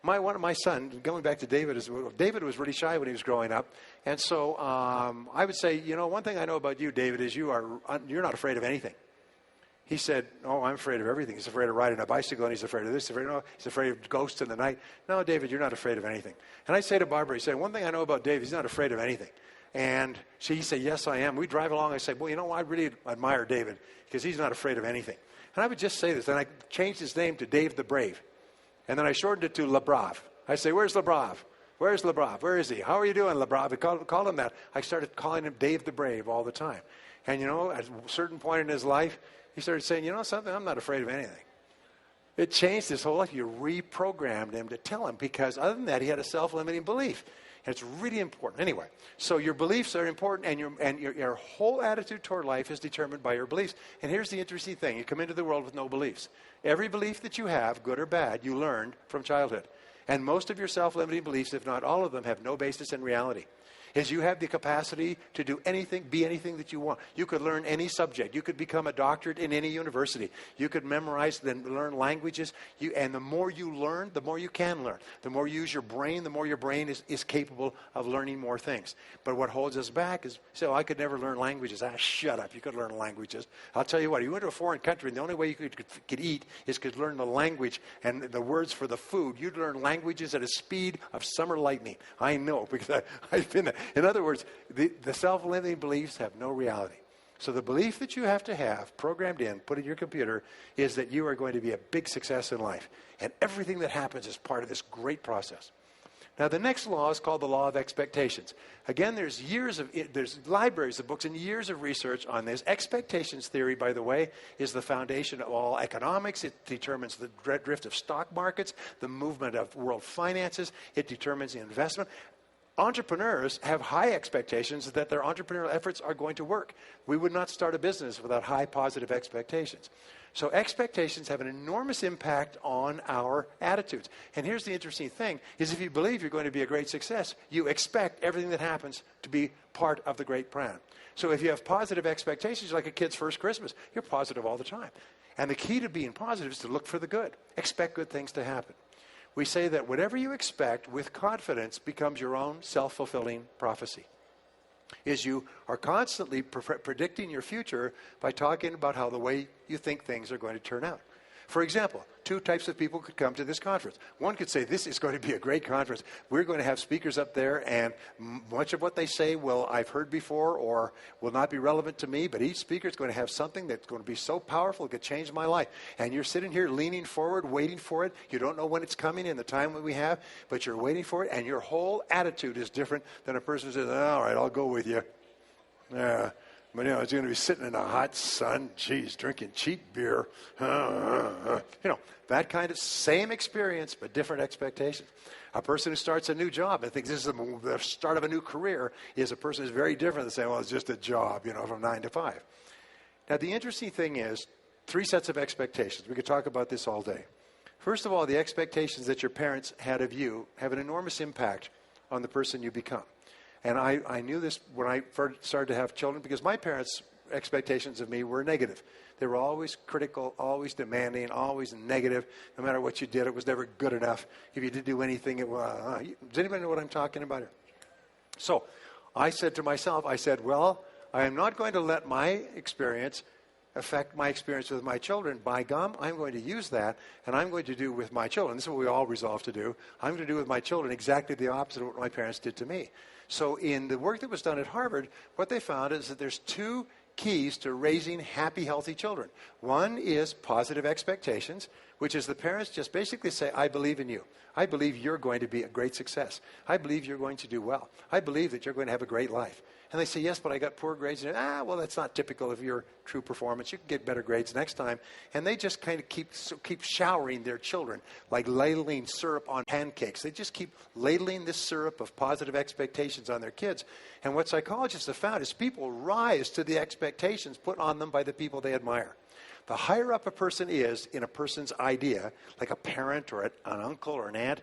B: My son, going back to David was really shy when he was growing up. And so I would say, one thing I know about you, David, is you're not afraid of anything. He said, oh, I'm afraid of everything. He's afraid of riding a bicycle, and he's afraid of this. He's afraid of ghosts in the night. No, David, you're not afraid of anything. And I say to Barbara, one thing I know about David, he's not afraid of anything. And he said, yes, I am. We drive along. I say, well, I really admire David because he's not afraid of anything. And I would just say this. Then I changed his name to Dave the Brave. And then I shortened it to LeBrave. I say, where's LeBrave? Where's LeBrave? Where is he? How are you doing, LeBrave? I called him that. I started calling him Dave the Brave all the time. And, at a certain point in his life, he started saying, something, I'm not afraid of anything. It changed his whole life. You reprogrammed him to tell him, because other than that, he had a self-limiting belief. And it's really important. Anyway, so your beliefs are important, and your whole attitude toward life is determined by your beliefs. And here's the interesting thing. You come into the world with no beliefs. Every belief that you have, good or bad, you learned from childhood. And most of your self-limiting beliefs, if not all of them, have no basis in reality. Is you have the capacity to do anything, be anything that you want. You could learn any subject. You could become a doctorate in any university. You could memorize, then learn languages. And the more you learn, the more you can learn. The more you use your brain, the more your brain is capable of learning more things. But what holds us back is, I could never learn languages. Shut up. You could learn languages. I'll tell you what, you went to a foreign country, and the only way you could eat is could learn the language and the words for the food. You'd learn languages at a speed of summer lightning. I know, because I've been there. In other words, the self-limiting beliefs have no reality. So the belief that you have to have programmed in, put in your computer, is that you are going to be a big success in life. And everything that happens is part of this great process. Now, the next law is called the law of expectations. Again, there's libraries of books and years of research on this. Expectations theory, by the way, is the foundation of all economics. It determines the drift of stock markets, the movement of world finances. It determines the investment. Entrepreneurs have high expectations that their entrepreneurial efforts are going to work. We would not start a business without high positive expectations. So expectations have an enormous impact on our attitudes. And here's the interesting thing, is if you believe you're going to be a great success, you expect everything that happens to be part of the great plan. So if you have positive expectations, like a kid's first Christmas, you're positive all the time. And the key to being positive is to look for the good. Expect good things to happen. We say that whatever you expect with confidence becomes your own self-fulfilling prophecy. Is you are constantly predicting your future by talking about how the way you think things are going to turn out. For example, two types of people could come to this conference. One could say, this is going to be a great conference. We're going to have speakers up there, and much of what they say I've heard before or will not be relevant to me, but each speaker is going to have something that's going to be so powerful it could change my life. And you're sitting here leaning forward, waiting for it. You don't know when it's coming in the time that we have, but you're waiting for it, and your whole attitude is different than a person who says, all right, I'll go with you. Yeah. But, it's going to be sitting in the hot sun, drinking cheap beer. That kind of same experience, but different expectations. A person who starts a new job and thinks this is the start of a new career is a person who's very different than saying, well, it's just a job, from 9 to 5. Now, the interesting thing is 3 sets of expectations. We could talk about this all day. First of all, the expectations that your parents had of you have an enormous impact on the person you become. And I knew this when I first started to have children because my parents' expectations of me were negative. They were always critical, always demanding, always negative. No matter what you did, it was never good enough. If you did do anything, it was... Does anybody know what I'm talking about here? So I said to myself, I am not going to let my experience affect my experience with my children. By gum, I'm going to use that, and I'm going to do with my children. This is what we all resolve to do. I'm going to do with my children exactly the opposite of what my parents did to me. So in the work that was done at Harvard, what they found is that there's 2 keys to raising happy, healthy children. One is positive expectations, which is the parents just basically say, I believe in you. I believe you're going to be a great success. I believe you're going to do well. I believe that you're going to have a great life. And they say, yes, but I got poor grades. And, well, that's not typical of your true performance. You can get better grades next time. And they just kind of keep showering their children like ladling syrup on pancakes. They just keep ladling this syrup of positive expectations on their kids. And what psychologists have found is people rise to the expectations put on them by the people they admire. The higher up a person is in a person's idea, like a parent or an uncle or an aunt,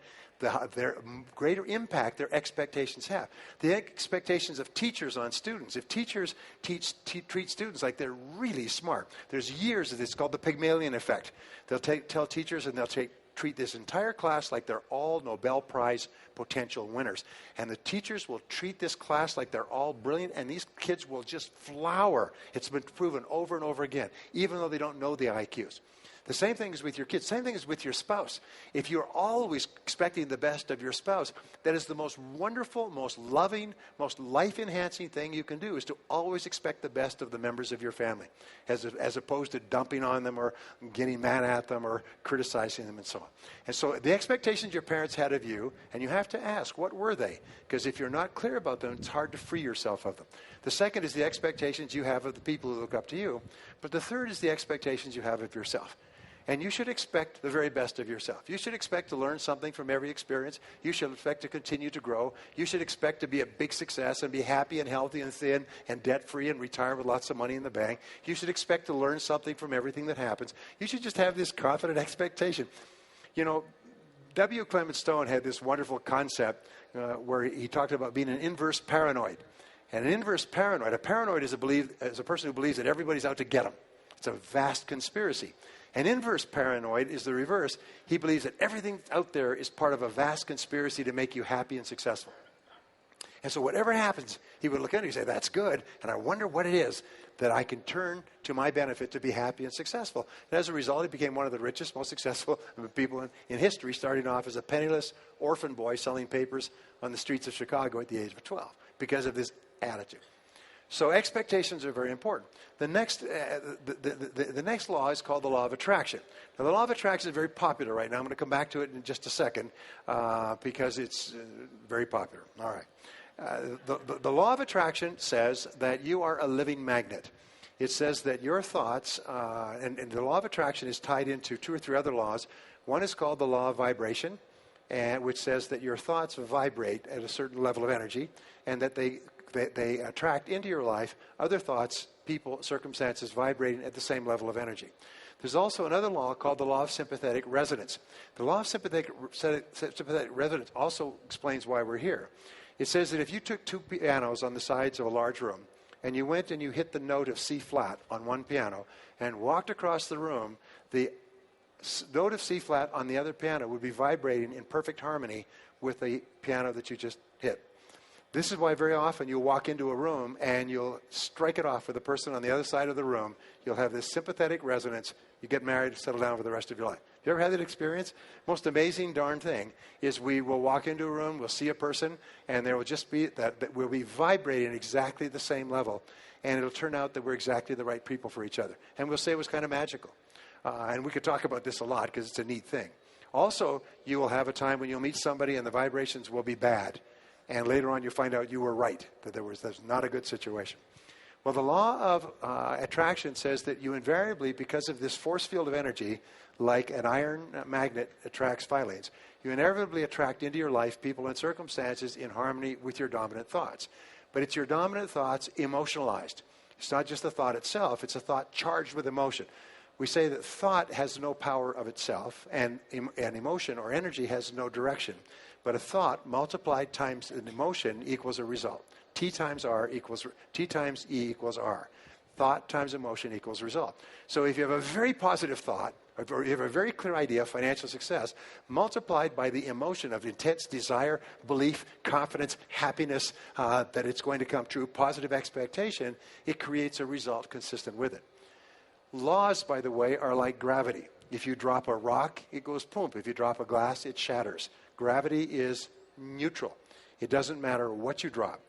B: their greater impact their expectations have. The expectations of teachers on students. If teachers treat students like they're really smart, there's years of this called the Pygmalion effect. They'll tell teachers and they'll treat this entire class like they're all Nobel Prize potential winners. And the teachers will treat this class like they're all brilliant, and these kids will just flower. It's been proven over and over again, even though they don't know the IQs. The same thing is with your kids. Same thing is with your spouse. If you're always expecting the best of your spouse, that is the most wonderful, most loving, most life-enhancing thing you can do is to always expect the best of the members of your family, as opposed to dumping on them or getting mad at them or criticizing them and so on. And so the expectations your parents had of you, and you have to ask, what were they? Because if you're not clear about them, it's hard to free yourself of them. The second is the expectations you have of the people who look up to you. But the third is the expectations you have of yourself. And you should expect the very best of yourself. You should expect to learn something from every experience. You should expect to continue to grow. You should expect to be a big success and be happy and healthy and thin and debt-free and retire with lots of money in the bank. You should expect to learn something from everything that happens. You should just have this confident expectation. W. Clement Stone had this wonderful concept where he talked about being an inverse paranoid. And an inverse paranoid, a paranoid is a person who believes that everybody's out to get him. It's a vast conspiracy. An inverse paranoid is the reverse. He believes that everything out there is part of a vast conspiracy to make you happy and successful. And so whatever happens, he would look at it and say, that's good, and I wonder what it is that I can turn to my benefit to be happy and successful. And as a result, he became one of the richest, most successful people in history, starting off as a penniless orphan boy selling papers on the streets of Chicago at the age of 12 because of this attitude. So expectations are very important. The next law is called the law of attraction. Now, the law of attraction is very popular right now. I'm going to come back to it in just a second because it's very popular. All right. The law of attraction says that you are a living magnet. It says that your thoughts, and the law of attraction is tied into 2 or 3 other laws. One is called the law of vibration, which says that your thoughts vibrate at a certain level of energy and that they attract into your life other thoughts, people, circumstances vibrating at the same level of energy. There's also another law called the law of sympathetic resonance. The law of sympathetic resonance also explains why we're here. It says that if you took 2 pianos on the sides of a large room and you went and you hit the note of C flat on one piano and walked across the room, the note of C flat on the other piano would be vibrating in perfect harmony with the piano that you just hit. This is why very often you'll walk into a room and you'll strike it off with the person on the other side of the room. You'll have this sympathetic resonance. You get married, settle down for the rest of your life. You ever had that experience? Most amazing darn thing is we will walk into a room, we'll see a person, and there will just be that we'll be vibrating exactly the same level. And it'll turn out that we're exactly the right people for each other. And we'll say it was kind of magical. And we could talk about this a lot because it's a neat thing. Also, you will have a time when you'll meet somebody and the vibrations will be bad. And later on, you find out you were right, that that's not a good situation. Well, the law of attraction says that you invariably, because of this force field of energy, like an iron magnet attracts filates, you inevitably attract into your life people and circumstances in harmony with your dominant thoughts. But it's your dominant thoughts emotionalized. It's not just the thought itself, it's a thought charged with emotion. We say that thought has no power of itself, and emotion or energy has no direction. But a thought multiplied times an emotion equals a result. T times E equals R. Thought times emotion equals result. So if you have a very positive thought, or you have a very clear idea of financial success, multiplied by the emotion of intense desire, belief, confidence, happiness, that it's going to come true, positive expectation, it creates a result consistent with it. Laws, by the way, are like gravity. If you drop a rock, it goes boom. If you drop a glass, it shatters. Gravity is neutral. It doesn't matter what you drop.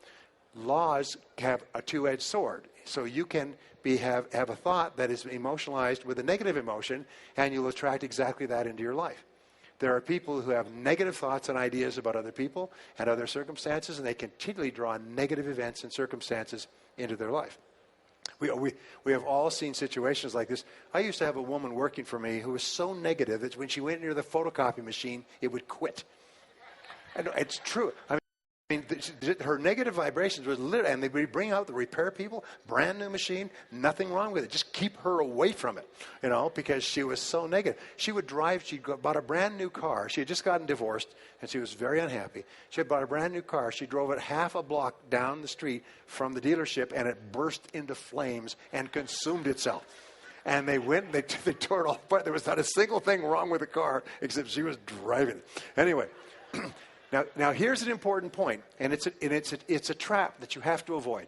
B: Laws have a two-edged sword. So you can have a thought that is emotionalized with a negative emotion, and you'll attract exactly that into your life. There are people who have negative thoughts and ideas about other people and other circumstances, and they continually draw negative events and circumstances into their life. We have all seen situations like this. I used to have a woman working for me who was so negative that when she went near the photocopy machine, it would quit. And it's true. I mean, her negative vibrations was literally, and they would bring out the repair people, brand new machine, nothing wrong with it. Just keep her away from it, because she was so negative. She would drive, she bought a brand new car. She had just gotten divorced, and she was very unhappy. She had bought a brand new car. She drove it half a block down the street from the dealership, and it burst into flames and consumed itself. And they went, they tore it all apart. There was not a single thing wrong with the car, except she was driving it. Anyway. Now here's an important point, and it's a trap that you have to avoid.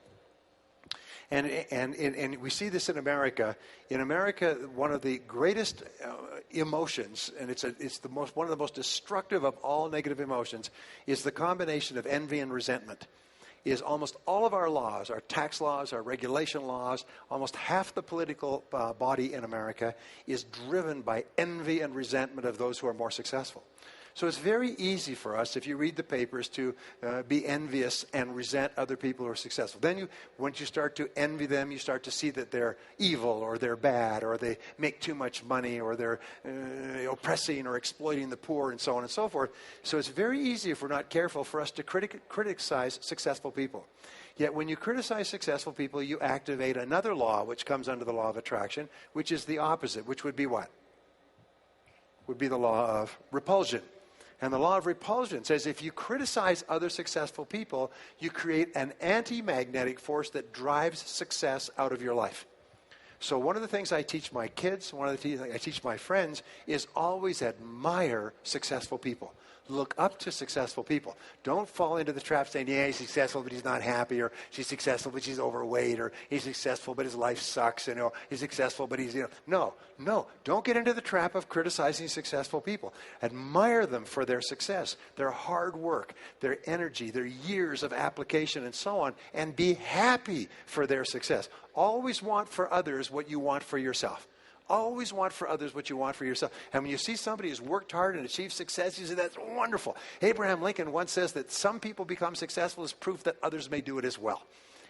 B: And we see this in America. In America, one of the greatest emotions, and it's one of the most destructive of all negative emotions, is the combination of envy and resentment. Is almost all of our laws, our tax laws, our regulation laws, almost half the political body in America is driven by envy and resentment of those who are more successful. So it's very easy for us, if you read the papers, to be envious and resent other people who are successful. Then once you start to envy them, you start to see that they're evil or they're bad or they make too much money or they're oppressing or exploiting the poor and so on and so forth. So it's very easy, if we're not careful, for us to criticize successful people. Yet when you criticize successful people, you activate another law which comes under the law of attraction, which is the opposite, which would be what? Would be the law of repulsion. And the law of repulsion says if you criticize other successful people, you create an anti-magnetic force that drives success out of your life. So one of the things I teach my kids, one of the things I teach my friends, is always admire successful people. Look up to successful people. Don't fall into the trap saying, yeah, he's successful, but he's not happy, or she's successful, but she's overweight, or he's successful, but his life sucks, he's successful, but he's, No. Don't get into the trap of criticizing successful people. Admire them for their success, their hard work, their energy, their years of application, and so on, and be happy for their success. Always want for others what you want for yourself. Always want for others what you want for yourself. And when you see somebody who's worked hard and achieved success, you say, that's wonderful. Abraham Lincoln once says that some people become successful as proof that others may do it as well.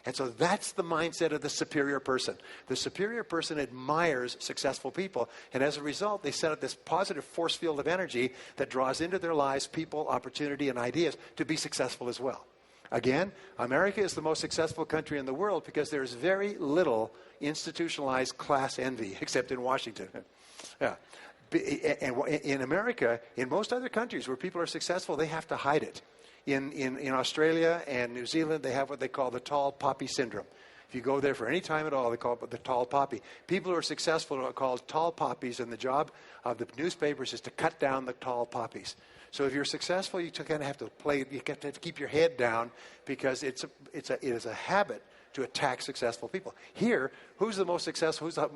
B: And so that's the mindset of the superior person. The superior person admires successful people, and as a result, they set up this positive force field of energy that draws into their lives people, opportunity, and ideas to be successful as well. Again, America is the most successful country in the world because there's very little institutionalized class envy, except in Washington. Yeah. And in America, in most other countries where people are successful, they have to hide it. In Australia and New Zealand, they have what they call the tall poppy syndrome. If you go there for any time at all, they call it the tall poppy. People who are successful are called tall poppies, and the job of the newspapers is to cut down the tall poppies. So if you're successful, you kind of have to play. You have to keep your head down because it is a habit to attack successful people. Here, who's the most successful? Who's the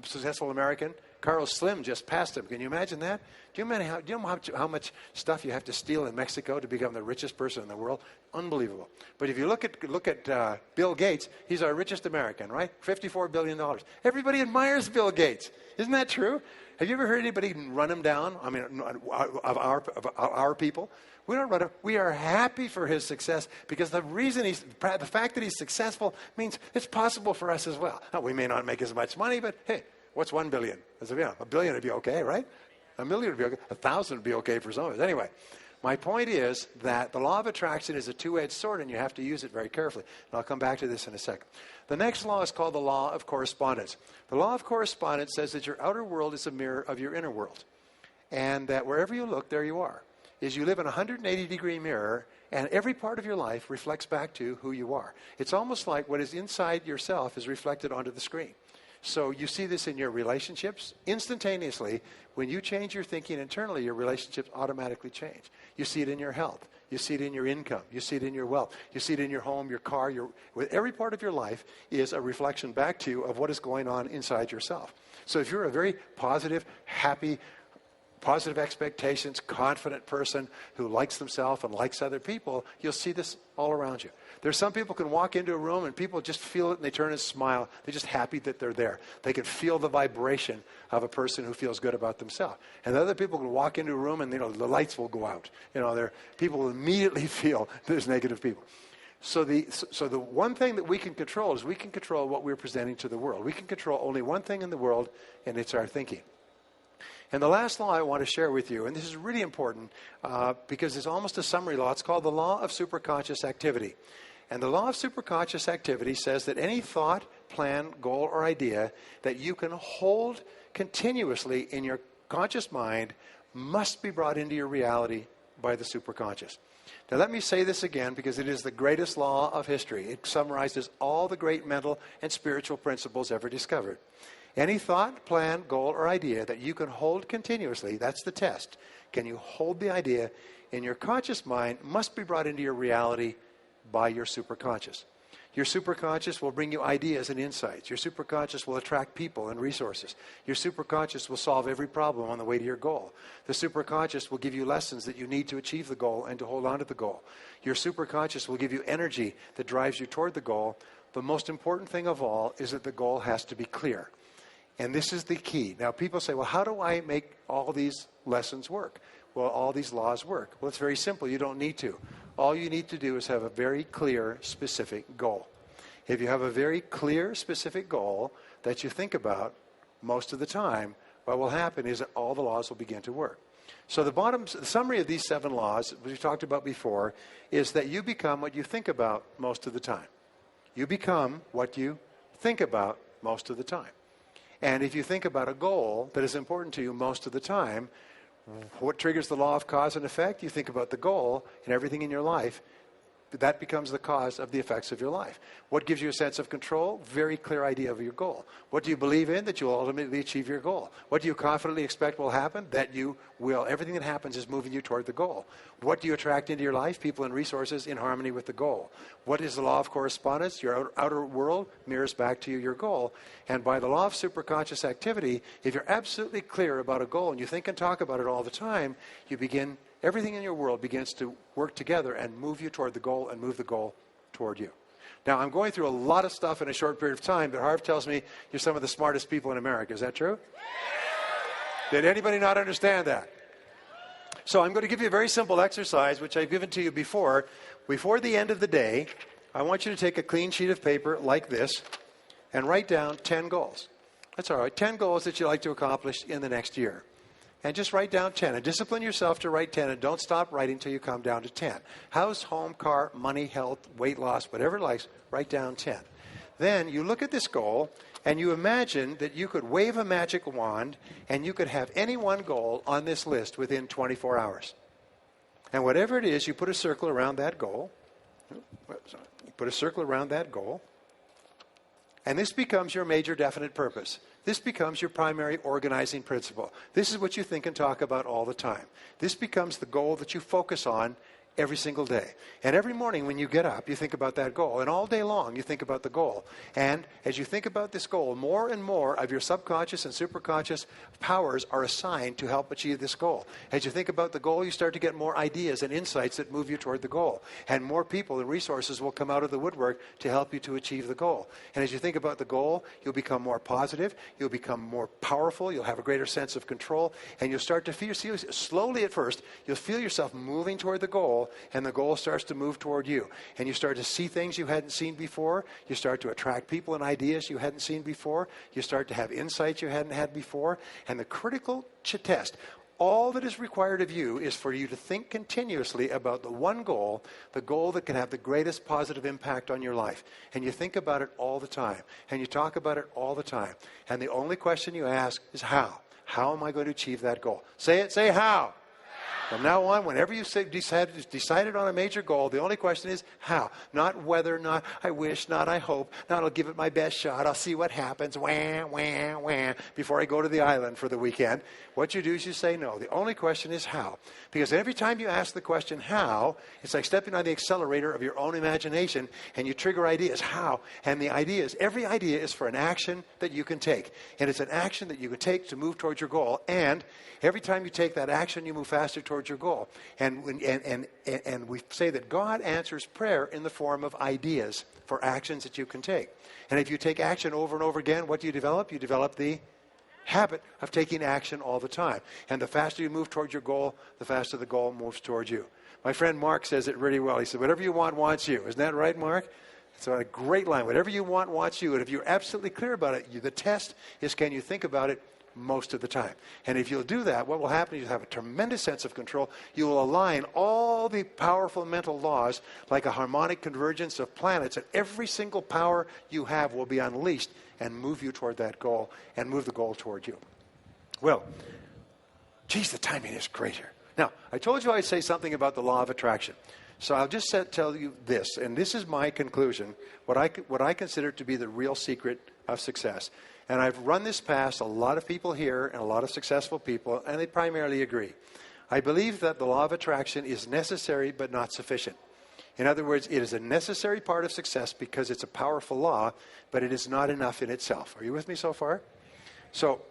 B: successful American? Carlos Slim just passed him. Can you imagine that? Do you know how much stuff you have to steal in Mexico to become the richest person in the world? Unbelievable. But if you look at Bill Gates, he's our richest American, right? $54 billion. Everybody admires Bill Gates. Isn't that true? Have you ever heard anybody run him down? I mean, of our people? We don't run him. We are happy for his success because the fact that he's successful means it's possible for us as well. Now, we may not make as much money, but hey, what's 1 billion? A billion would be okay, right? A million would be okay. 1,000 would be okay for some of us. Anyway, my point is that the law of attraction is a two-edged sword, and you have to use it very carefully. And I'll come back to this in a second. The next law is called the law of correspondence. The law of correspondence says that your outer world is a mirror of your inner world, and that wherever you look, there you are. You live in a 180-degree mirror, and every part of your life reflects back to who you are. It's almost like what is inside yourself is reflected onto the screen. So you see this in your relationships. Instantaneously, when you change your thinking internally, your relationships automatically change. You see it in your health. You see it in your income. You see it in your wealth. You see it in your home, your car. With every part of your life is a reflection back to you of what is going on inside yourself. So if you're a very positive, happy, positive expectations, confident person who likes themselves and likes other people, you'll see this all around you. There's some people can walk into a room and people just feel it and they turn and smile. They're just happy that they're there. They can feel the vibration of a person who feels good about themselves. And other people can walk into a room and the lights will go out. People will immediately feel there's negative people. So the one thing that we can control is we can control what we're presenting to the world. We can control only one thing in the world, and it's our thinking. And the last law I want to share with you, and this is really important because it's almost a summary law. It's called the law of superconscious activity. And the law of superconscious activity says that any thought, plan, goal, or idea that you can hold continuously in your conscious mind must be brought into your reality by the superconscious. Now let me say this again because it is the greatest law of history. It summarizes all the great mental and spiritual principles ever discovered. Any thought, plan, goal, or idea that you can hold continuously, that's the test. Can you hold the idea in your conscious mind must be brought into your reality by your superconscious. Your superconscious will bring you ideas and insights. Your superconscious will attract people and resources. Your superconscious will solve every problem on the way to your goal. The superconscious will give you lessons that you need to achieve the goal and to hold on to the goal. Your superconscious will give you energy that drives you toward the goal. The most important thing of all is that the goal has to be clear. And this is the key. Now, people say, well, how do I make all these lessons work? Well, all these laws work. Well, it's very simple. You don't need to. All you need to do is have a very clear, specific goal. If you have a very clear, specific goal that you think about most of the time, what will happen is that all the laws will begin to work. So the summary of these 7 laws, which we talked about before, is that you become what you think about most of the time. You become what you think about most of the time. And if you think about a goal that is important to you most of the time, what triggers the law of cause and effect? You think about the goal and everything in your life. That becomes the cause of the effects of your life. What gives you a sense of control? Very clear idea of your goal. What do you believe in? That you will ultimately achieve your goal. What do you confidently expect will happen? That you will. Everything that happens is moving you toward the goal. What do you attract into your life? People and resources in harmony with the goal. What is the law of correspondence? Your outer world mirrors back to you your goal. And by the law of superconscious activity, if you're absolutely clear about a goal and you think and talk about it all the time, everything in your world begins to work together and move you toward the goal and move the goal toward you. Now, I'm going through a lot of stuff in a short period of time, but Harv tells me you're some of the smartest people in America. Is that true? Did anybody not understand that? So I'm going to give you a very simple exercise, which I've given to you before. Before the end of the day, I want you to take a clean sheet of paper like this and write down 10 goals. That's all right. 10 goals that you'd like to accomplish in the next year. And just write down 10. And discipline yourself to write 10. And don't stop writing until you come down to 10. House, home, car, money, health, weight loss, whatever it likes, write down 10. Then you look at this goal and you imagine that you could wave a magic wand and you could have any one goal on this list within 24 hours. And whatever it is, you put a circle around that goal. You put a circle around that goal. And this becomes your major definite purpose. This becomes your primary organizing principle. This is what you think and talk about all the time. This becomes the goal that you focus on every single day. And every morning when you get up, you think about that goal. And all day long, you think about the goal. And as you think about this goal, more and more of your subconscious and superconscious powers are assigned to help achieve this goal. As you think about the goal, you start to get more ideas and insights that move you toward the goal. And more people and resources will come out of the woodwork to help you to achieve the goal. And as you think about the goal, you'll become more positive, you'll become more powerful, you'll have a greater sense of control, and you'll start to feel, slowly at first, you'll feel yourself moving toward the goal, and the goal starts to move toward you. And you start to see things you hadn't seen before. You start to attract people and ideas you hadn't seen before. You start to have insights you hadn't had before. And the critical test, all that is required of you is for you to think continuously about the one goal, the goal that can have the greatest positive impact on your life. And you think about it all the time. And you talk about it all the time. And the only question you ask is how? How am I going to achieve that goal? Say it, say how. From now on, whenever you decided on a major goal, the only question is how. Not whether, not I wish, not I hope, not I'll give it my best shot, I'll see what happens, wah, wah, wah, before I go to the island for the weekend. What you do is you say no. The only question is how. Because every time you ask the question how, it's like stepping on the accelerator of your own imagination and you trigger ideas. How? And the ideas, every idea is for an action that you can take. And it's an action that you can take to move towards your goal. And every time you take that action, you move faster towards your goal. And we say that God answers prayer in the form of ideas for actions that you can take. And if you take action over and over again, what do you develop? You develop the habit of taking action all the time. And the faster you move towards your goal, the faster the goal moves towards you. My friend Mark says it really well. He said, whatever you want wants you. Isn't that right, Mark? It's a great line. Whatever you want wants you. And if you're absolutely clear about it, the test is, can you think about it most of the time? And if you'll do that, what will happen is you'll have a tremendous sense of control. You will align all the powerful mental laws like a harmonic convergence of planets, and every single power you have will be unleashed and move you toward that goal and move the goal toward you. Well, geez, the timing is great here. Now, I told you I'd say something about the law of attraction. So I'll just tell you this, and this is my conclusion, what I consider to be the real secret of success. And I've run this past a lot of people here and a lot of successful people, and they primarily agree. I believe that the law of attraction is necessary but not sufficient. In other words, it is a necessary part of success because it's a powerful law, but it is not enough in itself. Are you with me so far? So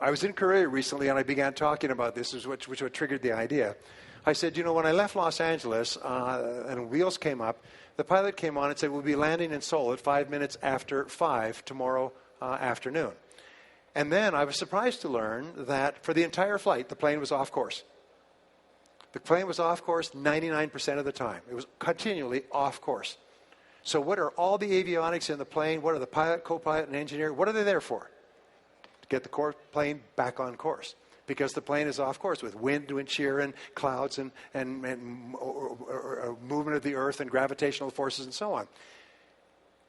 B: I was in Korea recently, and I began talking about this, which what triggered the idea. I said, when I left Los Angeles and wheels came up, the pilot came on and said, we'll be landing in Seoul at 5 minutes after 5 tomorrow afternoon. And then I was surprised to learn that for the entire flight, the plane was off course. The plane was off course 99% of the time. It was continually off course. So what are all the avionics in the plane? What are the pilot, co-pilot, and engineer? What are they there for? To get the plane back on course. Because the plane is off course with wind shear and clouds and movement of the earth and gravitational forces and so on.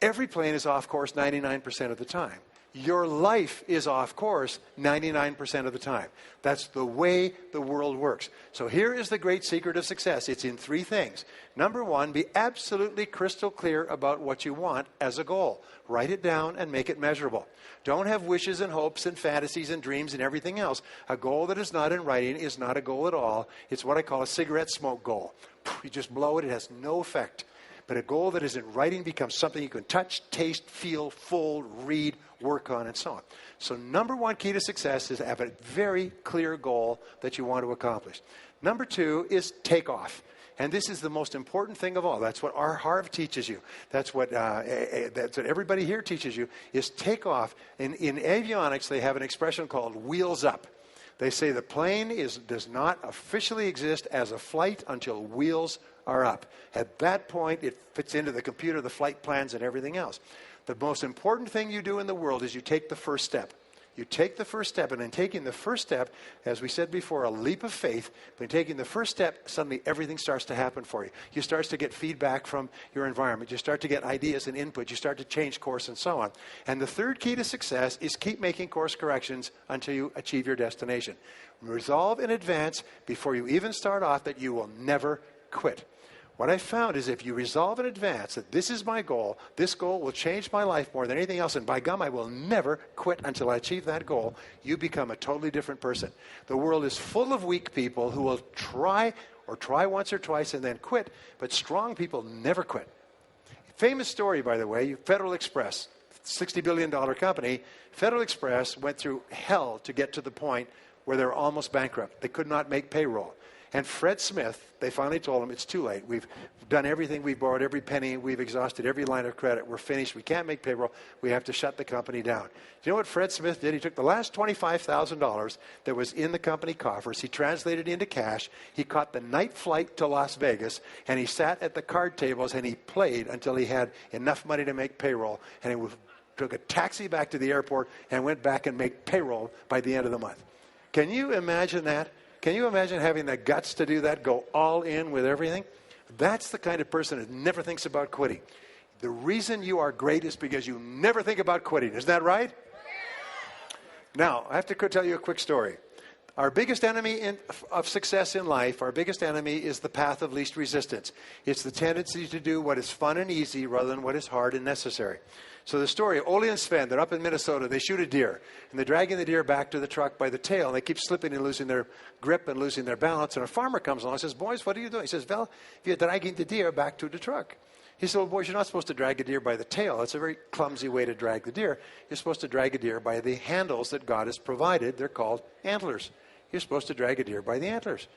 B: Every plane is off course 99% of the time. Your life is off course 99% of the time. That's the way the world works. So here is the great secret of success. It's in 3 things. Number 1, be absolutely crystal clear about what you want as a goal. Write it down and make it measurable. Don't have wishes and hopes and fantasies and dreams and everything else. A goal that is not in writing is not a goal at all. It's what I call a cigarette smoke goal. You just blow it, it has no effect. But a goal that is in writing becomes something you can touch, taste, feel, fold, read, work on, and so on. So number 1 key to success is to have a very clear goal that you want to accomplish. Number 2 is take off. And this is the most important thing of all. That's what our Harv teaches you. That's what everybody here teaches you, is take off. In avionics, they have an expression called wheels up. They say the plane does not officially exist as a flight until wheels are up. At that point, it fits into the computer, the flight plans, and everything else. The most important thing you do in the world is you take the first step. You take the first step, and in taking the first step, as we said before, a leap of faith, but in taking the first step, suddenly everything starts to happen for you. You start to get feedback from your environment. You start to get ideas and input. You start to change course and so on. And the third key to success is keep making course corrections until you achieve your destination. Resolve in advance before you even start off that you will never quit. What I found is if you resolve in advance that this is my goal, this goal will change my life more than anything else, and by gum, I will never quit until I achieve that goal, you become a totally different person. The world is full of weak people who will try once or twice and then quit, but strong people never quit. Famous story, by the way, Federal Express, $60 billion company. Federal Express went through hell to get to the point where they were almost bankrupt. They could not make payroll. And Fred Smith, they finally told him, it's too late. We've done everything. We've borrowed every penny. We've exhausted every line of credit. We're finished. We can't make payroll. We have to shut the company down. Do you know what Fred Smith did? He took the last $25,000 that was in the company coffers. He translated it into cash. He caught the night flight to Las Vegas, and he sat at the card tables, and he played until he had enough money to make payroll. And he took a taxi back to the airport and went back and made payroll by the end of the month. Can you imagine that? Can you imagine having the guts to do that, go all in with everything? That's the kind of person that never thinks about quitting. The reason you are great is because you never think about quitting. Isn't that right? Now, I have to tell you a quick story. Our biggest enemy of success in life, our biggest enemy is the path of least resistance. It's the tendency to do what is fun and easy rather than what is hard and necessary. So the story, Ole and Sven, they're up in Minnesota, they shoot a deer, and they're dragging the deer back to the truck by the tail, and they keep slipping and losing their grip and losing their balance, and a farmer comes along and says, boys, what are you doing? He says, well, you're dragging the deer back to the truck. He said, well, boys, you're not supposed to drag a deer by the tail. It's a very clumsy way to drag the deer. You're supposed to drag a deer by the handles that God has provided. They're called antlers. You're supposed to drag a deer by the antlers.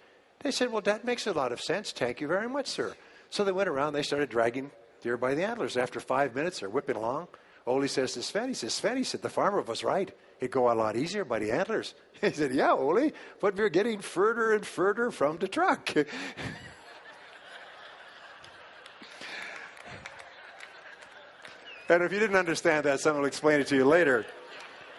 B: They said, well, that makes a lot of sense. Thank you very much, sir. So they went around, they started dragging deer by the antlers. After 5 minutes, they're whipping along. Ole says to Sven, he said, the farmer was right. It'd go a lot easier by the antlers. He said, yeah, Ole, but we're getting further and further from the truck. And if you didn't understand that, someone will explain it to you later.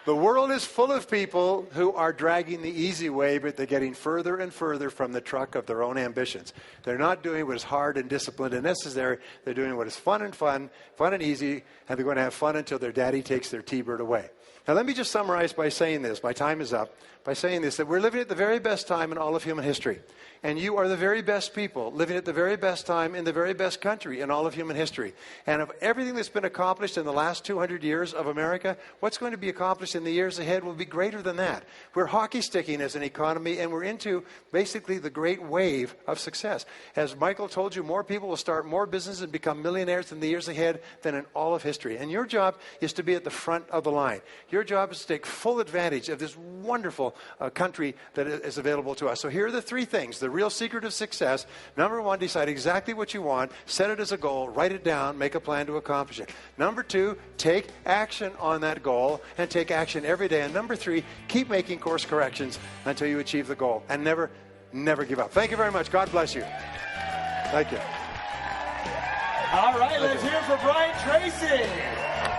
B: The world is full of people who are dragging the easy way, but they're getting further and further from the truck of their own ambitions. They're not doing what is hard and disciplined and necessary. They're doing what is fun and easy, and they're going to have fun until their daddy takes their T-bird away. Now, let me just summarize by saying this. My time is up. By saying this, that we're living at the very best time in all of human history. And you are the very best people living at the very best time in the very best country in all of human history. And of everything that's been accomplished in the last 200 years of America, what's going to be accomplished in the years ahead will be greater than that. We're hockey sticking as an economy, and we're into basically the great wave of success. As Michael told you, more people will start more businesses and become millionaires in the years ahead than in all of history. And your job is to be at the front of the line. Your job is to take full advantage of this wonderful country that is available to us. So here are the three things. The real secret of success. Number one, decide exactly what you want. Set it as a goal. Write it down. Make a plan to accomplish it. Number two, take action on that goal and take action every day. And number three, keep making course corrections until you achieve the goal. And never give up. Thank you very much. God bless you. Thank you.
C: All right, let's hear it for Brian Tracy.